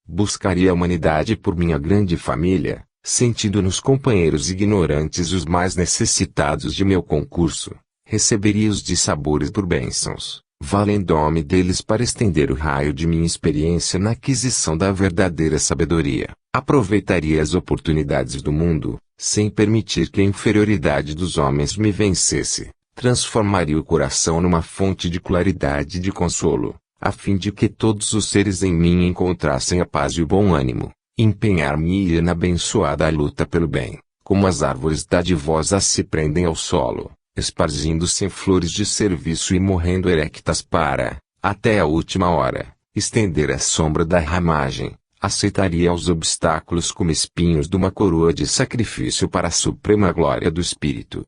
Buscaria a humanidade por minha grande família, sentindo nos companheiros ignorantes os mais necessitados de meu concurso, receberia os dissabores por bênçãos, valendo-me deles para estender o raio de minha experiência na aquisição da verdadeira sabedoria. Aproveitaria as oportunidades do mundo, sem permitir que a inferioridade dos homens me vencesse. Transformaria o coração numa fonte de claridade e de consolo, a fim de que todos os seres em mim encontrassem a paz e o bom ânimo. Empenhar-me-ia na abençoada luta pelo bem, como as árvores dadivosas se prendem ao solo, esparzindo-se em flores de serviço e morrendo erectas para, até a última hora, estender a sombra da ramagem. Aceitaria os obstáculos como espinhos de uma coroa de sacrifício para a suprema glória do Espírito.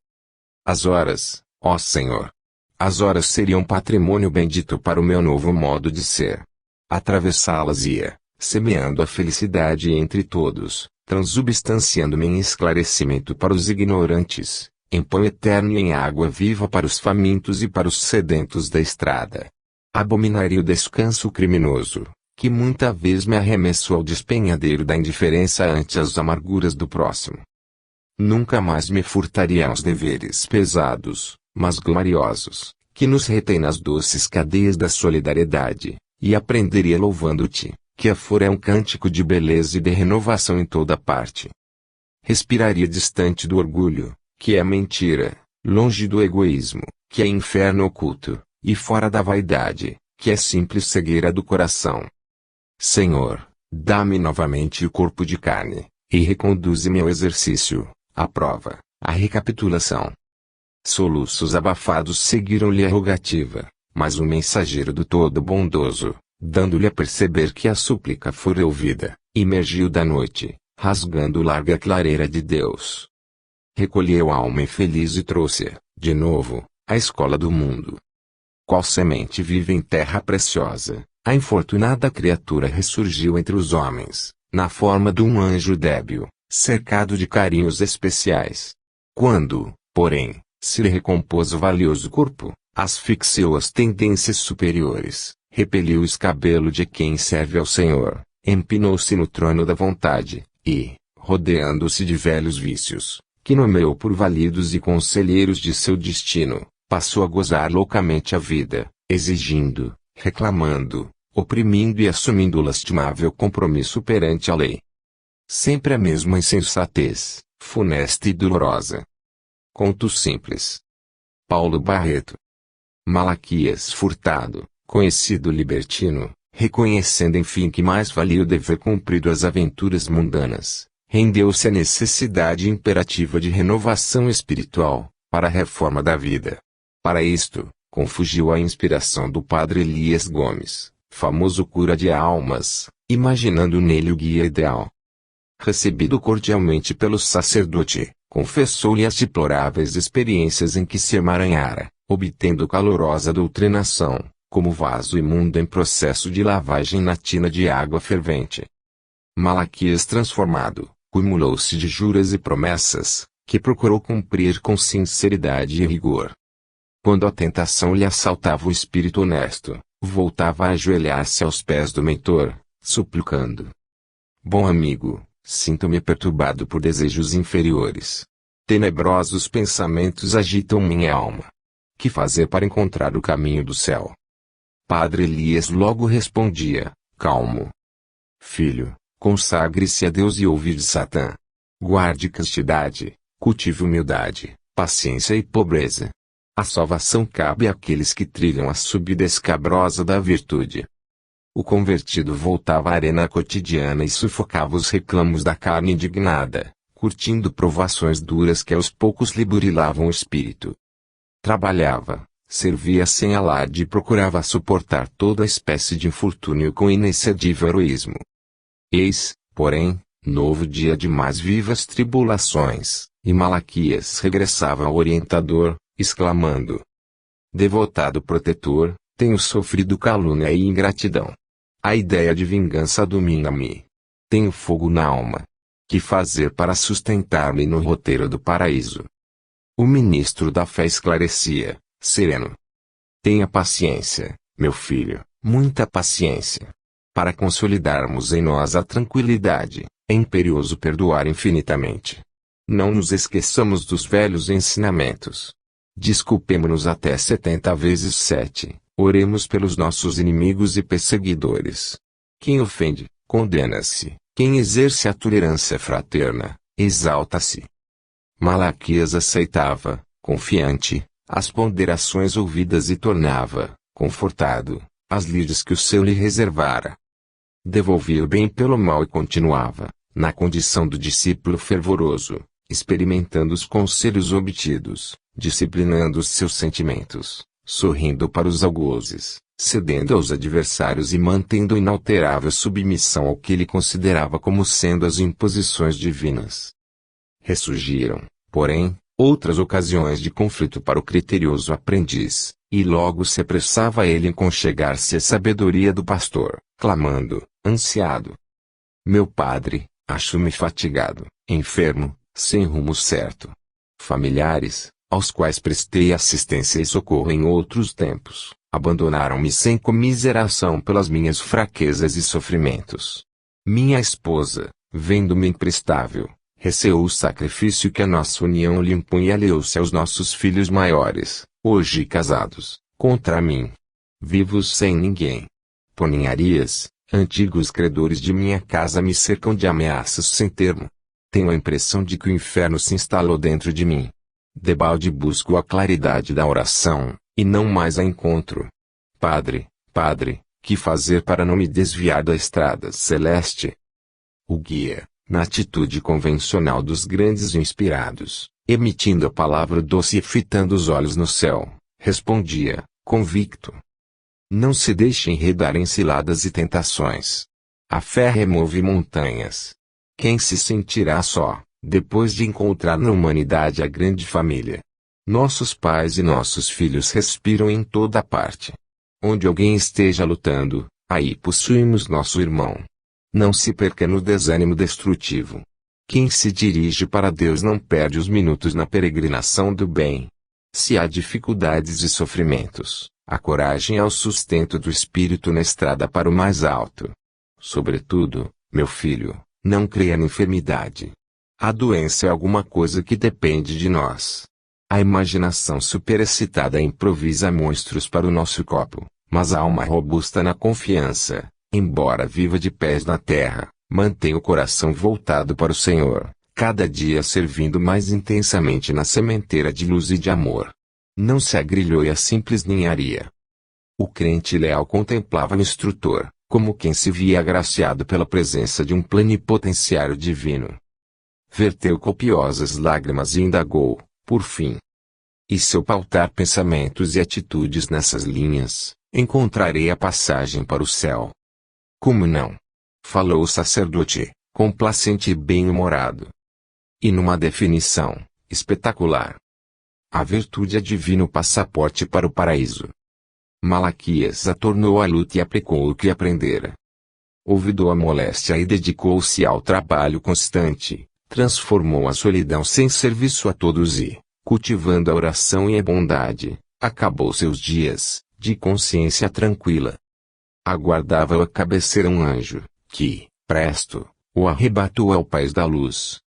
As horas, ó Senhor, as horas seriam patrimônio bendito para o meu novo modo de ser. Atravessá-las ia, semeando a felicidade entre todos, transubstanciando-me em esclarecimento para os ignorantes, em pão eterno e em água viva para os famintos e para os sedentos da estrada. Abominaria o descanso criminoso, que muita vez me arremessou ao despenhadeiro da indiferença ante as amarguras do próximo. Nunca mais me furtaria aos deveres pesados, mas gloriosos, que nos retém nas doces cadeias da solidariedade, e aprenderia louvando-te, que a flor é um cântico de beleza e de renovação em toda parte. Respiraria distante do orgulho, que é mentira, longe do egoísmo, que é inferno oculto, e fora da vaidade, que é simples cegueira do coração. Senhor, dá-me novamente o corpo de carne, e reconduze-me ao exercício, à prova, à recapitulação. Soluços abafados seguiram-lhe a rogativa, mas o mensageiro do Todo-Bondoso, dando-lhe a perceber que a súplica fora ouvida, emergiu da noite, rasgando larga clareira de Deus. Recolheu a alma infeliz e trouxe-a, de novo, à escola do mundo. Qual semente vive em terra preciosa, a infortunada criatura ressurgiu entre os homens, na forma de um anjo débil, cercado de carinhos especiais. Quando, porém, se lhe recompôs o valioso corpo, asfixiou as tendências superiores, repeliu o escabelo de quem serve ao Senhor, empinou-se no trono da vontade, e, rodeando-se de velhos vícios, que nomeou por validos e conselheiros de seu destino, passou a gozar loucamente a vida, exigindo, reclamando, oprimindo e assumindo o lastimável compromisso perante a lei. Sempre a mesma insensatez, funesta e dolorosa. Conto simples. Paulo Barreto. Malaquias Furtado, conhecido libertino, reconhecendo enfim que mais valia o dever cumprido às aventuras mundanas, rendeu-se à necessidade imperativa de renovação espiritual, para a reforma da vida. Para isto, confugiu à inspiração do padre Elias Gomes, famoso cura de almas, imaginando nele o guia ideal. Recebido cordialmente pelo sacerdote, confessou-lhe as deploráveis experiências em que se emaranhara, obtendo calorosa doutrinação, como vaso imundo em processo de lavagem na tina de água fervente. Malaquias transformado, cumulou-se de juras e promessas, que procurou cumprir com sinceridade e rigor. Quando a tentação lhe assaltava o espírito honesto, voltava a ajoelhar-se aos pés do mentor, suplicando: Bom amigo, sinto-me perturbado por desejos inferiores. Tenebrosos pensamentos agitam minha alma. Que fazer para encontrar o caminho do céu? Padre Elias logo respondia, calmo: Filho, consagre-se a Deus e ouve de Satã. Guarde castidade, cultive humildade, paciência e pobreza. A salvação cabe àqueles que trilham a subida escabrosa da virtude. O convertido voltava à arena cotidiana e sufocava os reclamos da carne indignada, curtindo provações duras que aos poucos lhe burilavam o espírito. Trabalhava, servia sem alarde e procurava suportar toda espécie de infortúnio com inexcedível heroísmo. Eis, porém, novo dia de mais vivas tribulações, e Malaquias regressava ao orientador, exclamando: Devotado protetor, tenho sofrido calúnia e ingratidão. A ideia de vingança domina-me. Tenho fogo na alma. Que fazer para sustentar-me no roteiro do paraíso? O ministro da fé esclarecia, sereno: Tenha paciência, meu filho, muita paciência. Para consolidarmos em nós a tranquilidade, é imperioso perdoar infinitamente. Não nos esqueçamos dos velhos ensinamentos. Desculpemo-nos até 70 vezes 7, oremos pelos nossos inimigos e perseguidores. Quem ofende, condena-se, quem exerce a tolerância fraterna, exalta-se. Malaquias aceitava, confiante, as ponderações ouvidas e tornava, confortado, as lides que o céu lhe reservara. Devolvia o bem pelo mal e continuava, na condição do discípulo fervoroso, experimentando os conselhos obtidos, disciplinando os seus sentimentos, sorrindo para os algozes, cedendo aos adversários e mantendo inalterável submissão ao que ele considerava como sendo as imposições divinas. Ressurgiram, porém, outras ocasiões de conflito para o criterioso aprendiz, E logo se apressava ele em conchegar-se à sabedoria do pastor, clamando, ansiado: meu padre, acho-me fatigado, enfermo, sem rumo certo. Familiares, aos quais prestei assistência e socorro em outros tempos, abandonaram-me sem comiseração pelas minhas fraquezas e sofrimentos. Minha esposa, vendo-me imprestável, receou o sacrifício que a nossa união lhe impunha e aliou-se aos nossos filhos maiores, hoje casados, contra mim. Vivos sem ninguém. Por ninharias, antigos credores de minha casa me cercam de ameaças sem termo. Tenho a impressão de que o inferno se instalou dentro de mim. Debalde busco a claridade da oração, e não mais a encontro. Padre, padre, que fazer para não me desviar da estrada celeste? O guia, na atitude convencional dos grandes inspirados, emitindo a palavra doce e fitando os olhos no céu, respondia, convicto: não se deixe enredar em ciladas e tentações. A fé remove montanhas. Quem se sentirá só, depois de encontrar na humanidade a grande família? Nossos pais e nossos filhos respiram em toda parte. Onde alguém esteja lutando, aí possuímos nosso irmão. Não se perca no desânimo destrutivo. Quem se dirige para Deus não perde os minutos na peregrinação do bem. Se há dificuldades e sofrimentos, a coragem é o sustento do espírito na estrada para o mais alto. Sobretudo, meu filho, não creia na enfermidade. A doença é alguma coisa que depende de nós. A imaginação superexcitada improvisa monstros para o nosso copo, mas a alma robusta na confiança, embora viva de pés na terra, mantém o coração voltado para o Senhor, cada dia servindo mais intensamente na sementeira de luz e de amor. Não se agrilhoe a simples ninharia. O crente leal contemplava o instrutor, como quem se via agraciado pela presença de um plenipotenciário divino. Verteu copiosas lágrimas e indagou, por fim: e se eu pautar pensamentos e atitudes nessas linhas, encontrarei a passagem para o céu? Como não? Falou o sacerdote, complacente e bem-humorado. E numa definição espetacular: a virtude é divino passaporte para o paraíso. Malaquias a tornou à luta e aplicou o que aprendera. Olvidou a moléstia e dedicou-se ao trabalho constante, transformou a solidão sem serviço a todos e, cultivando a oração e a bondade, acabou seus dias, de consciência tranquila. Aguardava-o à cabeceira um anjo, que, presto, o arrebatou ao país da luz.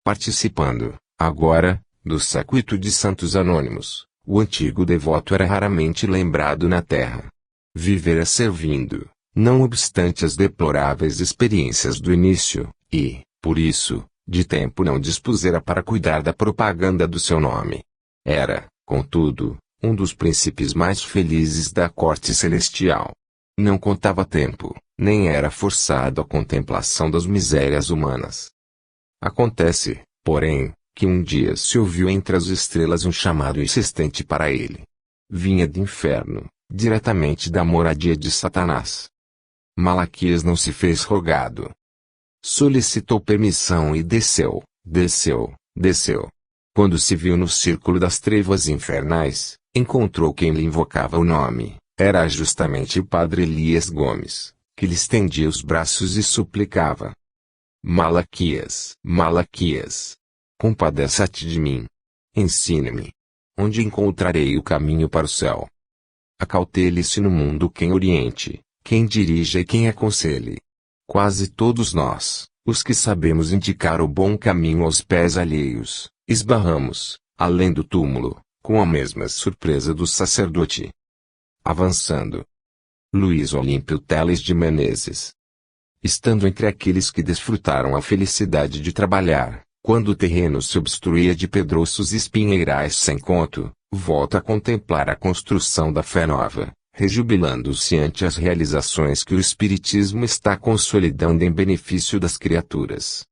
Participando, agora, do séquito de santos anônimos, o antigo devoto era raramente lembrado na terra. Vivera servindo, não obstante as deploráveis experiências do início, e, por isso, de tempo não dispusera para cuidar da propaganda do seu nome. Era, contudo, um dos príncipes mais felizes da corte celestial. Não contava tempo, nem era forçado à contemplação das misérias humanas. Acontece, porém, que um dia se ouviu entre as estrelas um chamado insistente para ele. Vinha do inferno, diretamente da moradia de Satanás. Malaquias não se fez rogado. Solicitou permissão e desceu. Quando se viu no círculo das trevas infernais, encontrou quem lhe invocava o nome. Era justamente o padre Elias Gomes, que lhe estendia os braços e suplicava: Malaquias, compadeça-te de mim. Ensine-me. Onde encontrarei o caminho para o céu? Acautele-se no mundo quem oriente, quem dirija e quem aconselhe. Quase todos nós, os que sabemos indicar o bom caminho aos pés alheios, esbarramos, além do túmulo, com a mesma surpresa do sacerdote. Avançando. Luiz Olímpio Teles de Menezes. Estando entre aqueles que desfrutaram a felicidade de trabalhar, quando o terreno se obstruía de pedroços espinheirais sem conto, volta a contemplar a construção da fé nova, rejubilando-se ante as realizações que o Espiritismo está consolidando em benefício das criaturas.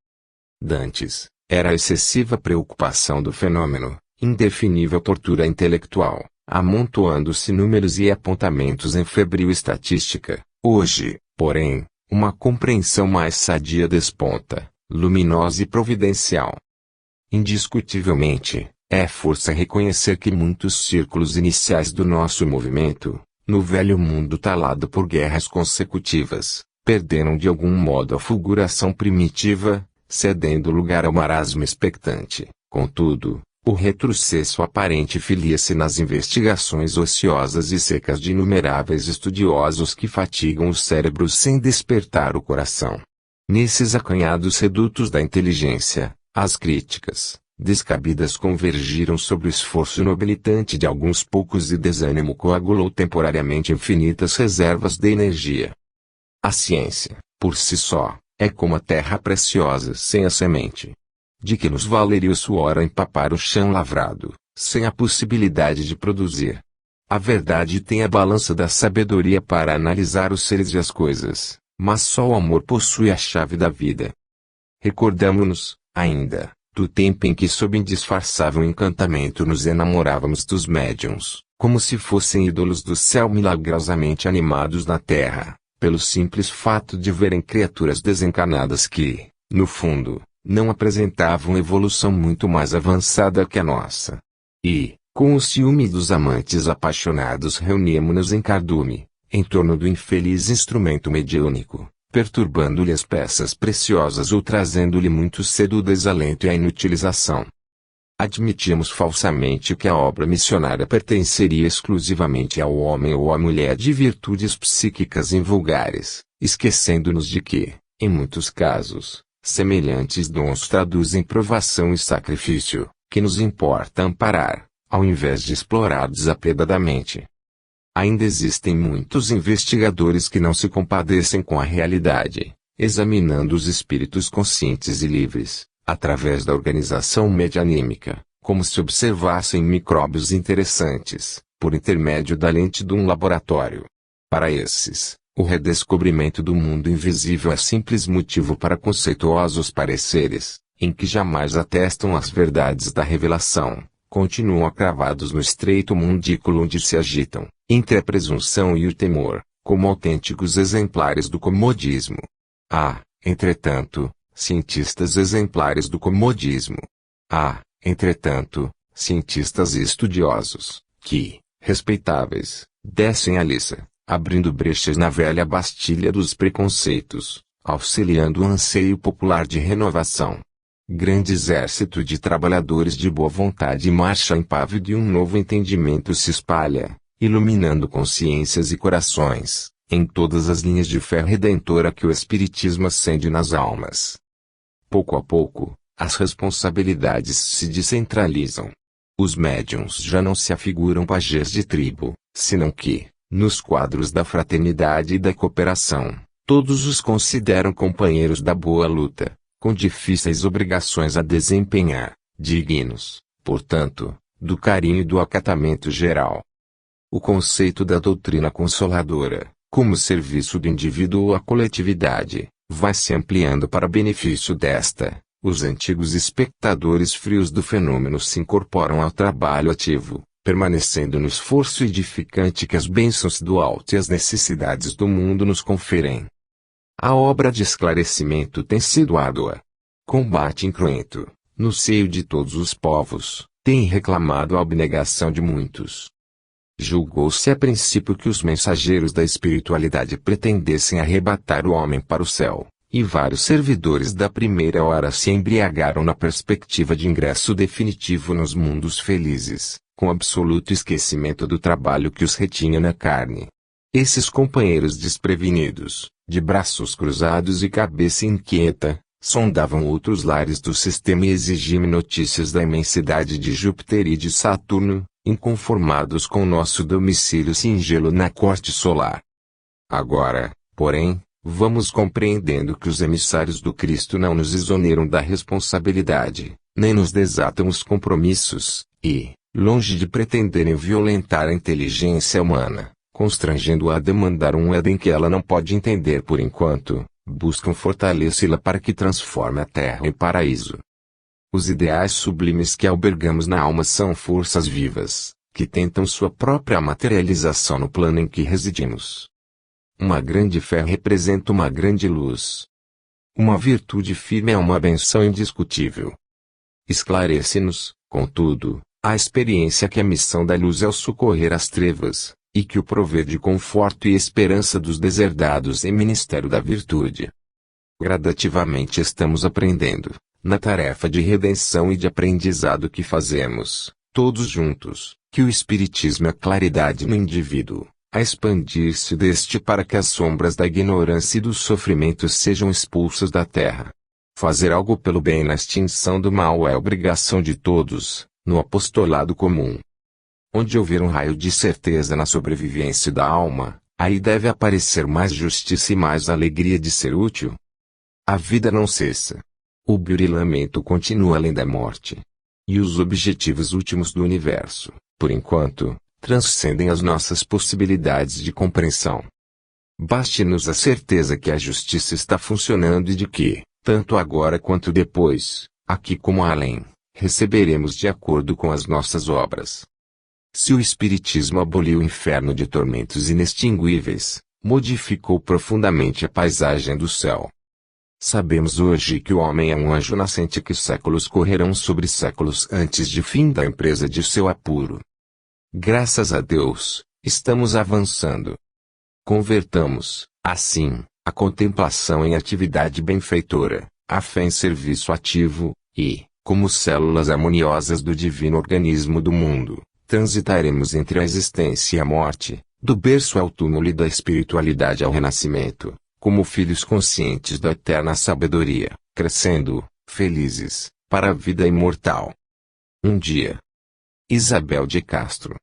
Dantes, era a excessiva preocupação do fenômeno, indefinível tortura intelectual, amontoando-se números e apontamentos em febril estatística. Hoje, porém, uma compreensão mais sadia desponta, luminosa e providencial. Indiscutivelmente, É força reconhecer que muitos círculos iniciais do nosso movimento, no velho mundo talado por guerras consecutivas, perderam de algum modo a fulguração primitiva, cedendo lugar ao marasmo expectante. Contudo, o retrocesso aparente filia-se nas investigações ociosas e secas de inumeráveis estudiosos que fatigam os cérebros sem despertar o coração. Nesses acanhados redutos da inteligência, as críticas, descabidas, convergiram sobre o esforço inobilitante de alguns poucos e desânimo coagulou temporariamente infinitas reservas de energia. A ciência, por si só, é como a terra preciosa sem a semente. De que nos valeria o suor a empapar o chão lavrado, sem a possibilidade de produzir? A verdade tem a balança da sabedoria para analisar os seres e as coisas, mas só o amor possui a chave da vida. Recordamo-nos, ainda, do tempo em que sob indisfarçável encantamento nos enamorávamos dos médiuns, como se fossem ídolos do céu milagrosamente animados na terra, pelo simples fato de verem criaturas desencarnadas que, no fundo, não apresentavam evolução muito mais avançada que a nossa. E, com o ciúme dos amantes apaixonados, reuníamo-nos em cardume, em torno do infeliz instrumento mediúnico, perturbando-lhe as peças preciosas ou trazendo-lhe muito cedo o desalento e a inutilização. Admitíamos falsamente que a obra missionária pertenceria exclusivamente ao homem ou à mulher de virtudes psíquicas invulgares, esquecendo-nos de que, em muitos casos, semelhantes dons traduzem provação e sacrifício, que nos importa amparar, ao invés de explorar desapedadamente. Ainda existem muitos investigadores que não se compadecem com a realidade, examinando os espíritos conscientes e livres, através da organização medianímica, como se observassem micróbios interessantes, por intermédio da lente de um laboratório. Para esses, o redescobrimento do mundo invisível é simples motivo para conceituosos pareceres, em que jamais atestam as verdades da revelação, continuam cravados no estreito mundículo onde se agitam, entre a presunção e o temor, como autênticos exemplares do comodismo. Há, entretanto, cientistas exemplares do comodismo. Há, entretanto, cientistas estudiosos, que, respeitáveis, descem a liça, abrindo brechas na velha bastilha dos preconceitos, auxiliando o anseio popular de renovação. Grande exército de trabalhadores de boa vontade marcha impávido e um novo entendimento se espalha, iluminando consciências e corações, em todas as linhas de fé redentora que o Espiritismo acende nas almas. Pouco a pouco, as responsabilidades se descentralizam. Os médiuns já não se afiguram pajés de tribo, senão que, nos quadros da fraternidade e da cooperação, todos os consideram companheiros da boa luta, com difíceis obrigações a desempenhar, dignos, portanto, do carinho e do acatamento geral. O conceito da doutrina consoladora, como serviço do indivíduo à coletividade, vai se ampliando para benefício desta. Os antigos espectadores frios do fenômeno se incorporam ao trabalho ativo, permanecendo no esforço edificante que as bênçãos do alto e as necessidades do mundo nos conferem. A obra de esclarecimento tem sido árdua. Combate incruento, no seio de todos os povos, tem reclamado a abnegação de muitos. Julgou-se a princípio que os mensageiros da espiritualidade pretendessem arrebatar o homem para o céu, e vários servidores da primeira hora se embriagaram na perspectiva de ingresso definitivo nos mundos felizes, com absoluto esquecimento do trabalho que os retinha na carne. Esses companheiros desprevenidos, de braços cruzados e cabeça inquieta, sondavam outros lares do sistema e exigiam notícias da imensidade de Júpiter e de Saturno, inconformados com nosso domicílio singelo na corte solar. Agora, porém, vamos compreendendo que os emissários do Cristo não nos exoneram da responsabilidade, nem nos desatam os compromissos, e, longe de pretenderem violentar a inteligência humana, constrangendo-a a demandar um Éden que ela não pode entender por enquanto, buscam fortalecê-la para que transforme a terra em paraíso. Os ideais sublimes que albergamos na alma são forças vivas, que tentam sua própria materialização no plano em que residimos. Uma grande fé representa uma grande luz. Uma virtude firme é uma benção indiscutível. Esclarece-nos, contudo, a experiência que a missão da luz é o socorrer as trevas, e que o prover de conforto e esperança dos deserdados em ministério da virtude. Gradativamente estamos aprendendo, na tarefa de redenção e de aprendizado que fazemos, todos juntos, que o Espiritismo é a claridade no indivíduo, a expandir-se deste para que as sombras da ignorância e do sofrimento sejam expulsas da terra. Fazer algo pelo bem na extinção do mal é obrigação de todos, no apostolado comum. Onde houver um raio de certeza na sobrevivência da alma, aí deve aparecer mais justiça e mais alegria de ser útil. A vida não cessa. O burilamento continua além da morte. E os objetivos últimos do universo, por enquanto, transcendem as nossas possibilidades de compreensão. Baste-nos a certeza que a justiça está funcionando e de que, tanto agora quanto depois, aqui como além, receberemos de acordo com as nossas obras. Se o Espiritismo aboliu o inferno de tormentos inextinguíveis, modificou profundamente a paisagem do céu. Sabemos hoje que o homem é um anjo nascente e que séculos correrão sobre séculos antes de fim da empresa de seu apuro. Graças a Deus, estamos avançando. Convertamos, assim, a contemplação em atividade benfeitora, a fé em serviço ativo, e, como células harmoniosas do divino organismo do mundo, transitaremos entre a existência e a morte, do berço ao túmulo e da espiritualidade ao renascimento, como filhos conscientes da eterna sabedoria, crescendo, felizes, para a vida imortal. Um dia. Isabel de Castro.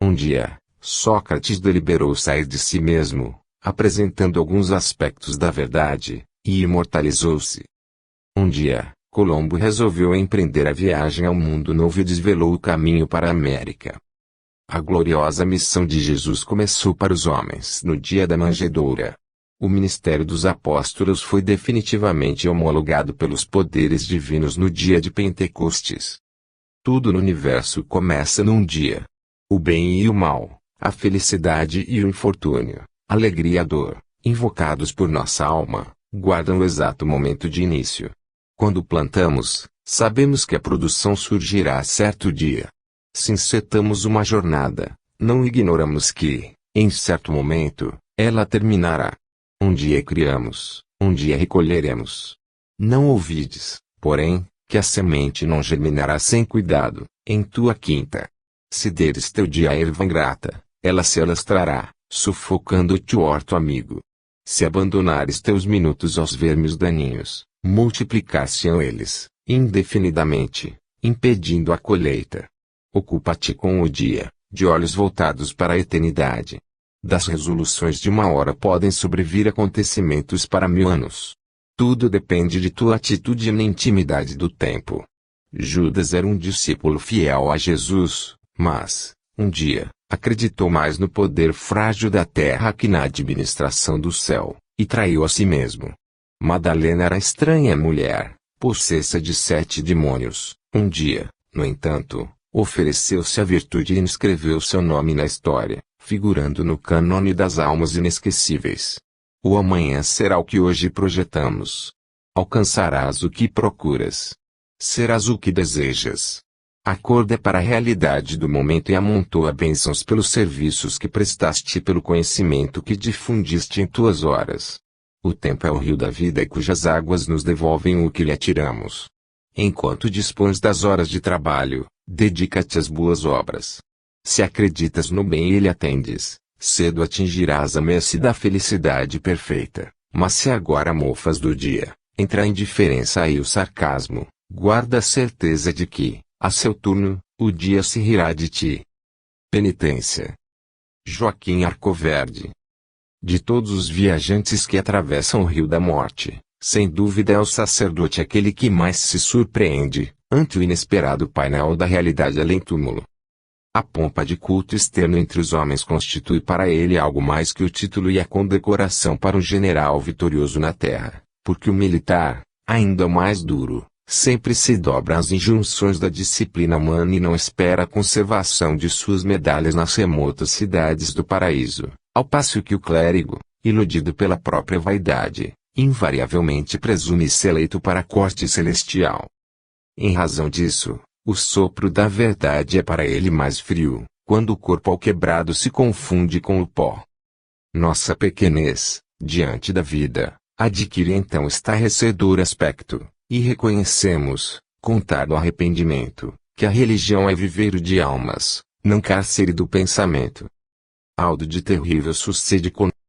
Um dia, Sócrates deliberou sair de si mesmo, apresentando alguns aspectos da verdade, e imortalizou-se. Um dia, Colombo resolveu empreender a viagem ao mundo novo e desvelou o caminho para a América. A gloriosa missão de Jesus começou para os homens no dia da manjedoura. O ministério dos apóstolos foi definitivamente homologado pelos poderes divinos no dia de Pentecostes. Tudo no universo começa num dia. O bem e o mal, a felicidade e o infortúnio, a alegria e a dor, invocados por nossa alma, guardam o exato momento de início. Quando plantamos, sabemos que a produção surgirá certo dia. Se encetamos uma jornada, não ignoramos que, em certo momento, ela terminará. Um dia criamos, um dia recolheremos. Não ouvides, porém, que a semente não germinará sem cuidado, em tua quinta. Se deres teu dia à erva ingrata, ela se alastrará, sufocando-te o horto amigo. Se abandonares teus minutos aos vermes daninhos, multiplicar-se-ão eles, indefinidamente, impedindo a colheita. Ocupa-te com o dia, de olhos voltados para a eternidade. Das resoluções de uma hora podem sobrevir acontecimentos para 1000 anos. Tudo depende de tua atitude na intimidade do tempo. Judas era um discípulo fiel a Jesus, mas, um dia, acreditou mais no poder frágil da terra que na administração do céu, e traiu a si mesmo. Madalena era estranha mulher, possessa de 7 demônios. Um dia, no entanto, ofereceu-se à virtude e inscreveu seu nome na história, figurando no cânone das almas inesquecíveis. O amanhã será o que hoje projetamos. Alcançarás o que procuras. Serás o que desejas. Acorda para a realidade do momento e amontoa bênçãos pelos serviços que prestaste e pelo conhecimento que difundiste em tuas horas. O tempo é o rio da vida e cujas águas nos devolvem o que lhe atiramos. Enquanto dispões das horas de trabalho, dedica-te às boas obras. Se acreditas no bem e lhe atendes, cedo atingirás a messe da felicidade perfeita. Mas se agora mofas do dia, entre a indiferença e o sarcasmo, guarda a certeza de que, a seu turno, o dia se rirá de ti. Penitência. Joaquim Arcoverde. De todos os viajantes que atravessam o rio da morte, sem dúvida é o sacerdote aquele que mais se surpreende, ante o inesperado painel da realidade além-túmulo. A pompa de culto externo entre os homens constitui para ele algo mais que o título e a condecoração para um general vitorioso na terra, porque o militar, ainda mais duro, sempre se dobra às injunções da disciplina humana e não espera a conservação de suas medalhas nas remotas cidades do paraíso, ao passo que o clérigo, iludido pela própria vaidade, invariavelmente presume ser eleito para a corte celestial. Em razão disso, o sopro da verdade é para ele mais frio, quando o corpo ao quebrado se confunde com o pó. Nossa pequenez, diante da vida, adquire então estarrecedor aspecto, e reconhecemos, com tardo arrependimento, que a religião é viveiro de almas, não cárcere do pensamento. Algo de terrível sucede conosco.